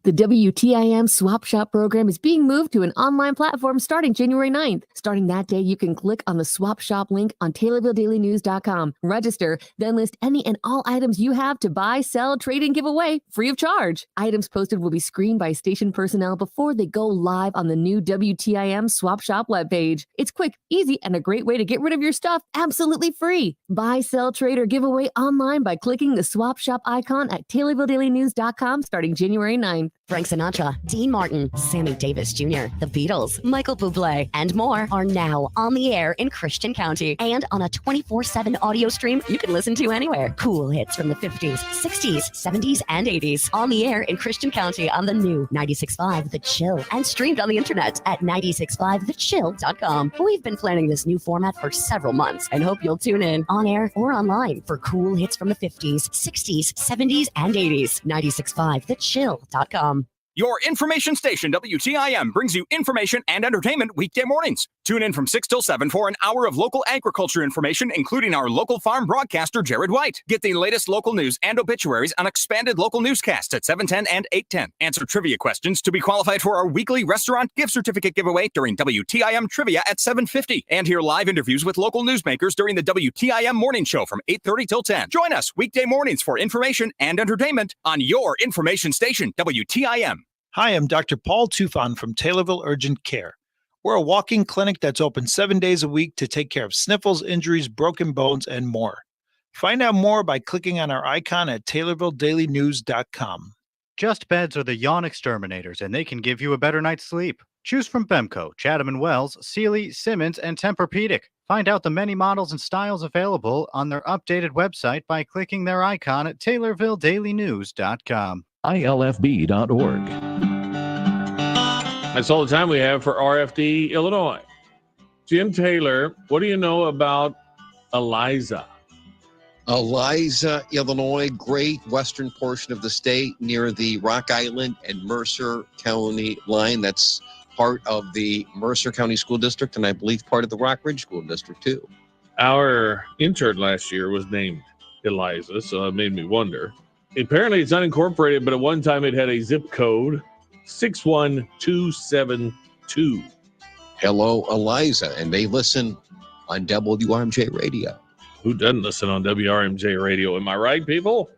The WTIM Swap Shop program is being moved to an online platform starting January 9th. Starting that day, you can click on the Swap Shop link on TaylorvilleDailyNews.com. Register, then list any and all items you have to buy, sell, trade, and give away free of charge. Items posted will be screened by station personnel before they go live on the new WTIM Swap Shop webpage. It's quick, easy, and a great way to get rid of your stuff absolutely free. Buy, sell, trade, or give away online by clicking the Swap Shop icon at TaylorvilleDailyNews.com starting January 9th. Frank Sinatra, Dean Martin, Sammy Davis Jr., The Beatles, Michael Bublé, and more are now on the air in Christian County. And on a 24/7 audio stream you can listen to anywhere. Cool hits from the 50s, 60s, 70s, and 80s. On the air in Christian County on the new 96.5 The Chill. And streamed on the internet at 965thechill.com. We've been planning this new format for several months and hope you'll tune in on air or online for cool hits from the 50s, 60s, 70s, and 80s. 965thechill.com. Your information station, WTIM, brings you information and entertainment weekday mornings. Tune in from 6 till 7 for an hour of local agriculture information, including our local farm broadcaster, Jared White. Get the latest local news and obituaries on expanded local newscasts at 7:10 and 8:10. Answer trivia questions to be qualified for our weekly restaurant gift certificate giveaway during WTIM Trivia at 7:50. And hear live interviews with local newsmakers during the WTIM Morning Show from 8:30 till 10. Join us weekday mornings for information and entertainment on your information station, WTIM. Hi, I'm Dr. Paul Tufan from Taylorville Urgent Care. We're a walk-in clinic that's open 7 days a week to take care of sniffles, injuries, broken bones, and more. Find out more by clicking on our icon at TaylorvilleDailyNews.com. Just Beds are the yawn exterminators, and they can give you a better night's sleep. Choose from Bemco, Chatham & Wells, Sealy, Simmons, and Tempur-Pedic. Find out the many models and styles available on their updated website by clicking their icon at TaylorvilleDailyNews.com. ILFB.org. That's all the time we have for RFD Illinois. Jim Taylor, what do you know about Eliza? Eliza, Illinois, great western portion of the state near the Rock Island and Mercer County line. That's part of the Mercer County School District, and I believe part of the Rock Ridge School District, too. Our intern last year was named Eliza, so it made me wonder. Apparently, it's unincorporated, but at one time it had a zip code, 61272. Hello, Eliza, and they listen on WRMJ Radio. Who doesn't listen on WRMJ Radio? Am I right, people?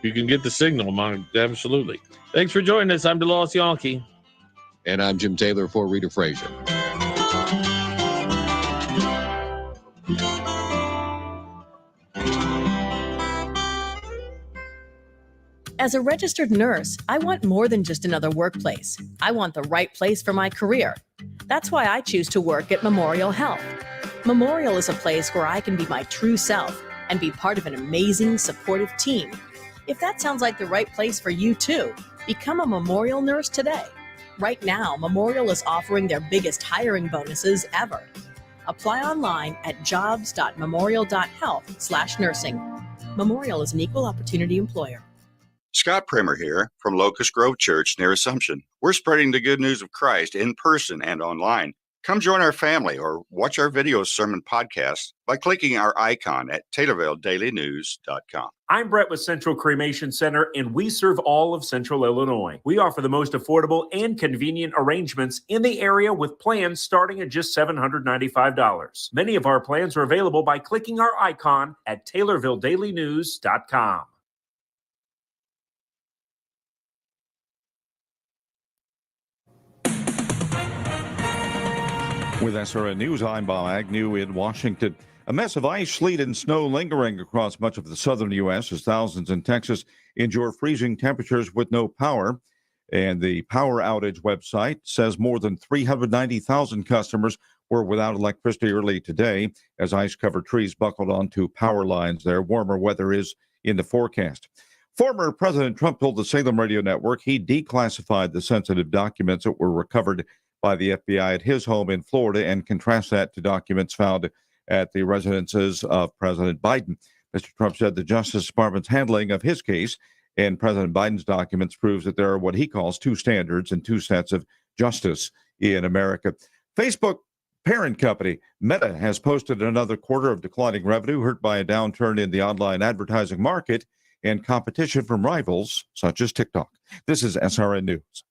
You can get the signal, absolutely. Thanks for joining us. I'm DeLoss Yankee. And I'm Jim Taylor for Rita Frazier. As a registered nurse, I want more than just another workplace. I want the right place for my career. That's why I choose to work at Memorial Health. Memorial is a place where I can be my true self and be part of an amazing, supportive team. If that sounds like the right place for you too, become a Memorial nurse today. Right now, Memorial is offering their biggest hiring bonuses ever. Apply online at jobs.memorial.health/nursing. Memorial is an equal opportunity employer. Scott Primer here from Locust Grove Church near Assumption. We're spreading the good news of Christ in person and online. Come join our family or watch our video sermon podcast by clicking our icon at TaylorvilleDailyNews.com. I'm Brett with Central Cremation Center, and we serve all of Central Illinois. We offer the most affordable and convenient arrangements in the area with plans starting at just $795. Many of our plans are available by clicking our icon at TaylorvilleDailyNews.com. With SRN News, I'm Bob Agnew in Washington. A mess of ice, sleet, and snow lingering across much of the southern U.S. as thousands in Texas endure freezing temperatures with no power. And the power outage website says more than 390,000 customers were without electricity early today as ice-covered trees buckled onto power lines there. Warmer weather is in the forecast. Former President Trump told the Salem Radio Network he declassified the sensitive documents that were recovered by the FBI at his home in Florida and contrast that to documents found at the residences of President Biden. Mr. Trump said the Justice Department's handling of his case and President Biden's documents proves that there are what he calls two standards and two sets of justice in America. Facebook parent company Meta has posted another quarter of declining revenue hurt by a downturn in the online advertising market and competition from rivals such as TikTok. This is SRN News.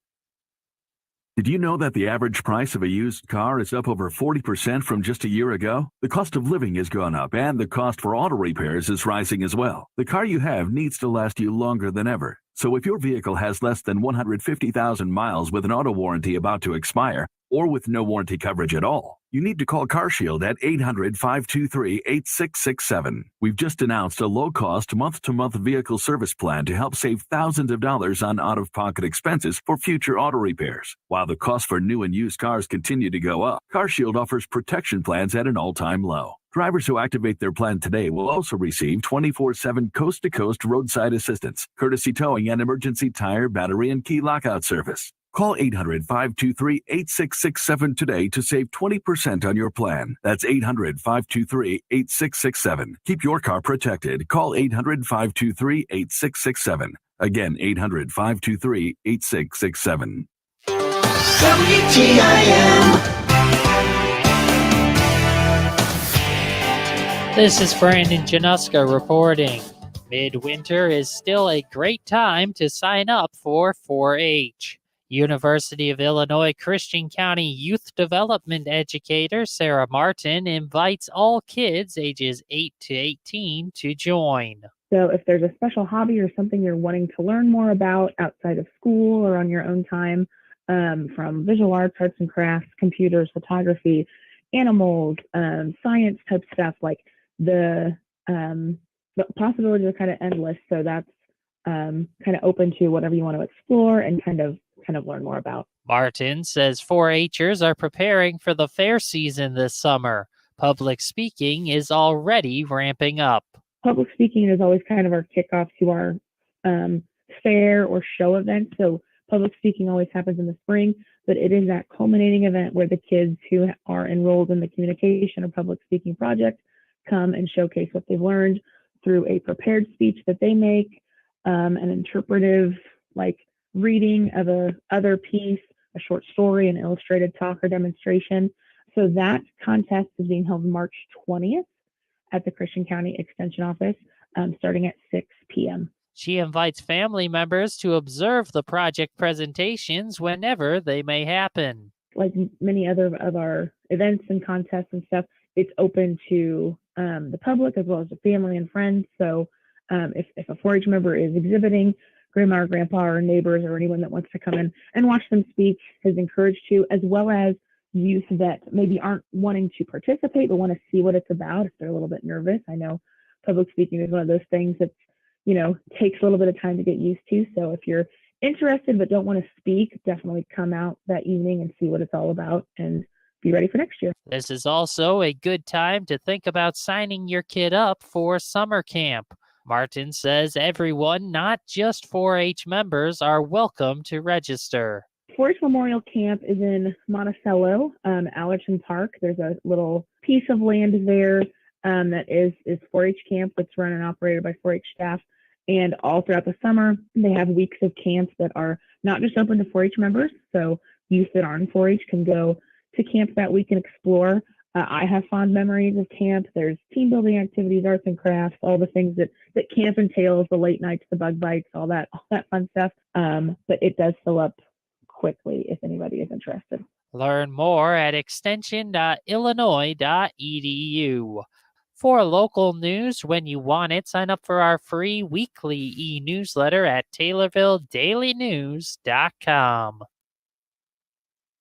Did you know that the average price of a used car is up over 40% from just a year ago? The cost of living has gone up, and the cost for auto repairs is rising as well. The car you have needs to last you longer than ever. So if your vehicle has less than 150,000 miles with an auto warranty about to expire, or with no warranty coverage at all, you need to call CarShield at 800-523-8667. We've just announced a low-cost month-to-month vehicle service plan to help save thousands of dollars on out-of-pocket expenses for future auto repairs. While the cost for new and used cars continue to go up, CarShield offers protection plans at an all-time low. Drivers who activate their plan today will also receive 24/7 coast-to-coast roadside assistance, courtesy towing, and emergency tire, battery, and key lockout service. Call 800-523-8667 today to save 20% on your plan. That's 800-523-8667. Keep your car protected. Call 800-523-8667. Again, 800-523-8667. WTIM. This is Brandon Januska reporting. Midwinter is still a great time to sign up for 4-H. University of Illinois Christian County Youth Development Educator Sarah Martin invites all kids ages 8 to 18 to join. So if there's a special hobby or something you're wanting to learn more about outside of school or on your own time, from visual arts, arts and crafts, computers, photography, animals, science type stuff, like the possibilities are kind of endless. So that's kind of open to whatever you want to explore and kind of learn more about. Martin says 4-Hers are preparing for the fair season this summer. Public speaking is already ramping up. Public speaking is always kind of our kickoff to our fair or show event. So public speaking always happens in the spring, but it is that culminating event where the kids who are enrolled in the communication or public speaking project come and showcase what they've learned through a prepared speech that they make, an interpretive like reading of a other piece, a short story, an illustrated talk or demonstration. So that contest is being held March 20th at the Christian County Extension Office, starting at 6 p.m. She invites family members to observe the project presentations whenever they may happen. Like many other of our events and contests and stuff, it's open to the public as well as the family and friends. So if a 4-H member is exhibiting, grandma or grandpa or neighbors or anyone that wants to come in and watch them speak is encouraged to, as well as youth that maybe aren't wanting to participate but want to see what it's about if they're a little bit nervous. I know public speaking is one of those things that's, takes a little bit of time to get used to. So if you're interested but don't want to speak, definitely come out that evening and see what it's all about and be ready for next year. This is also a good time to think about signing your kid up for summer camp. Martin says everyone, not just 4-H members, are welcome to register. 4-H Memorial Camp is in Monticello, Allerton Park. There's a little piece of land there that is 4-H camp that's run and operated by 4-H staff. And all throughout the summer, they have weeks of camps that are not just open to 4-H members. So youth that aren't in 4-H can go to camp that week and explore. I have fond memories of camp. There's team building activities, arts and crafts, all the things that camp entails, the late nights, the bug bites, all that fun stuff. But it does fill up quickly if anybody is interested. Learn more at extension.illinois.edu. For local news when you want it, sign up for our free weekly e-newsletter at TaylorvilleDailyNews.com.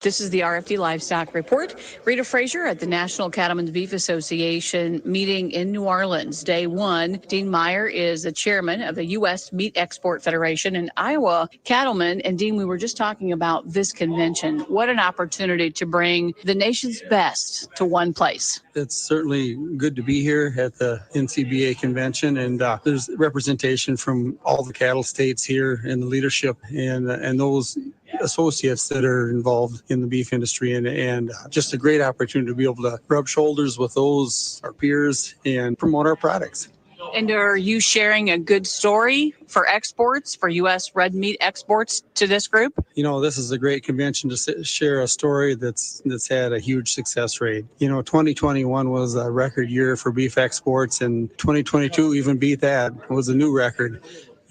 This is the RFD Livestock Report. Rita Frazier at the National Cattlemen's Beef Association meeting in New Orleans. Day one, Dean Meyer is the chairman of the U.S. Meat Export Federation and Iowa Cattlemen. And Dean, we were just talking about this convention. What an opportunity to bring the nation's best to one place. It's certainly good to be here at the NCBA convention, and there's representation from all the cattle states here in the leadership and those associates that are involved in the beef industry, and just a great opportunity to be able to rub shoulders with those, our peers, and promote our products. And are you sharing a good story for exports, for U.S. red meat exports to this group? This is a great convention to share a story that's had a huge success rate. 2021 was a record year for beef exports, and 2022 even beat that. It was a new record.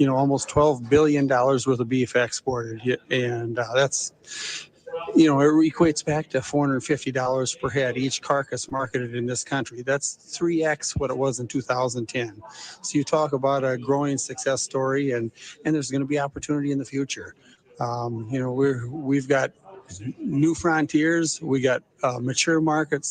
Almost $12 billion worth of beef exported. And that's, it equates back to $450 per head, each carcass marketed in this country. That's 3x what it was in 2010. So you talk about a growing success story, and there's going to be opportunity in the future. We've got new frontiers, we got mature markets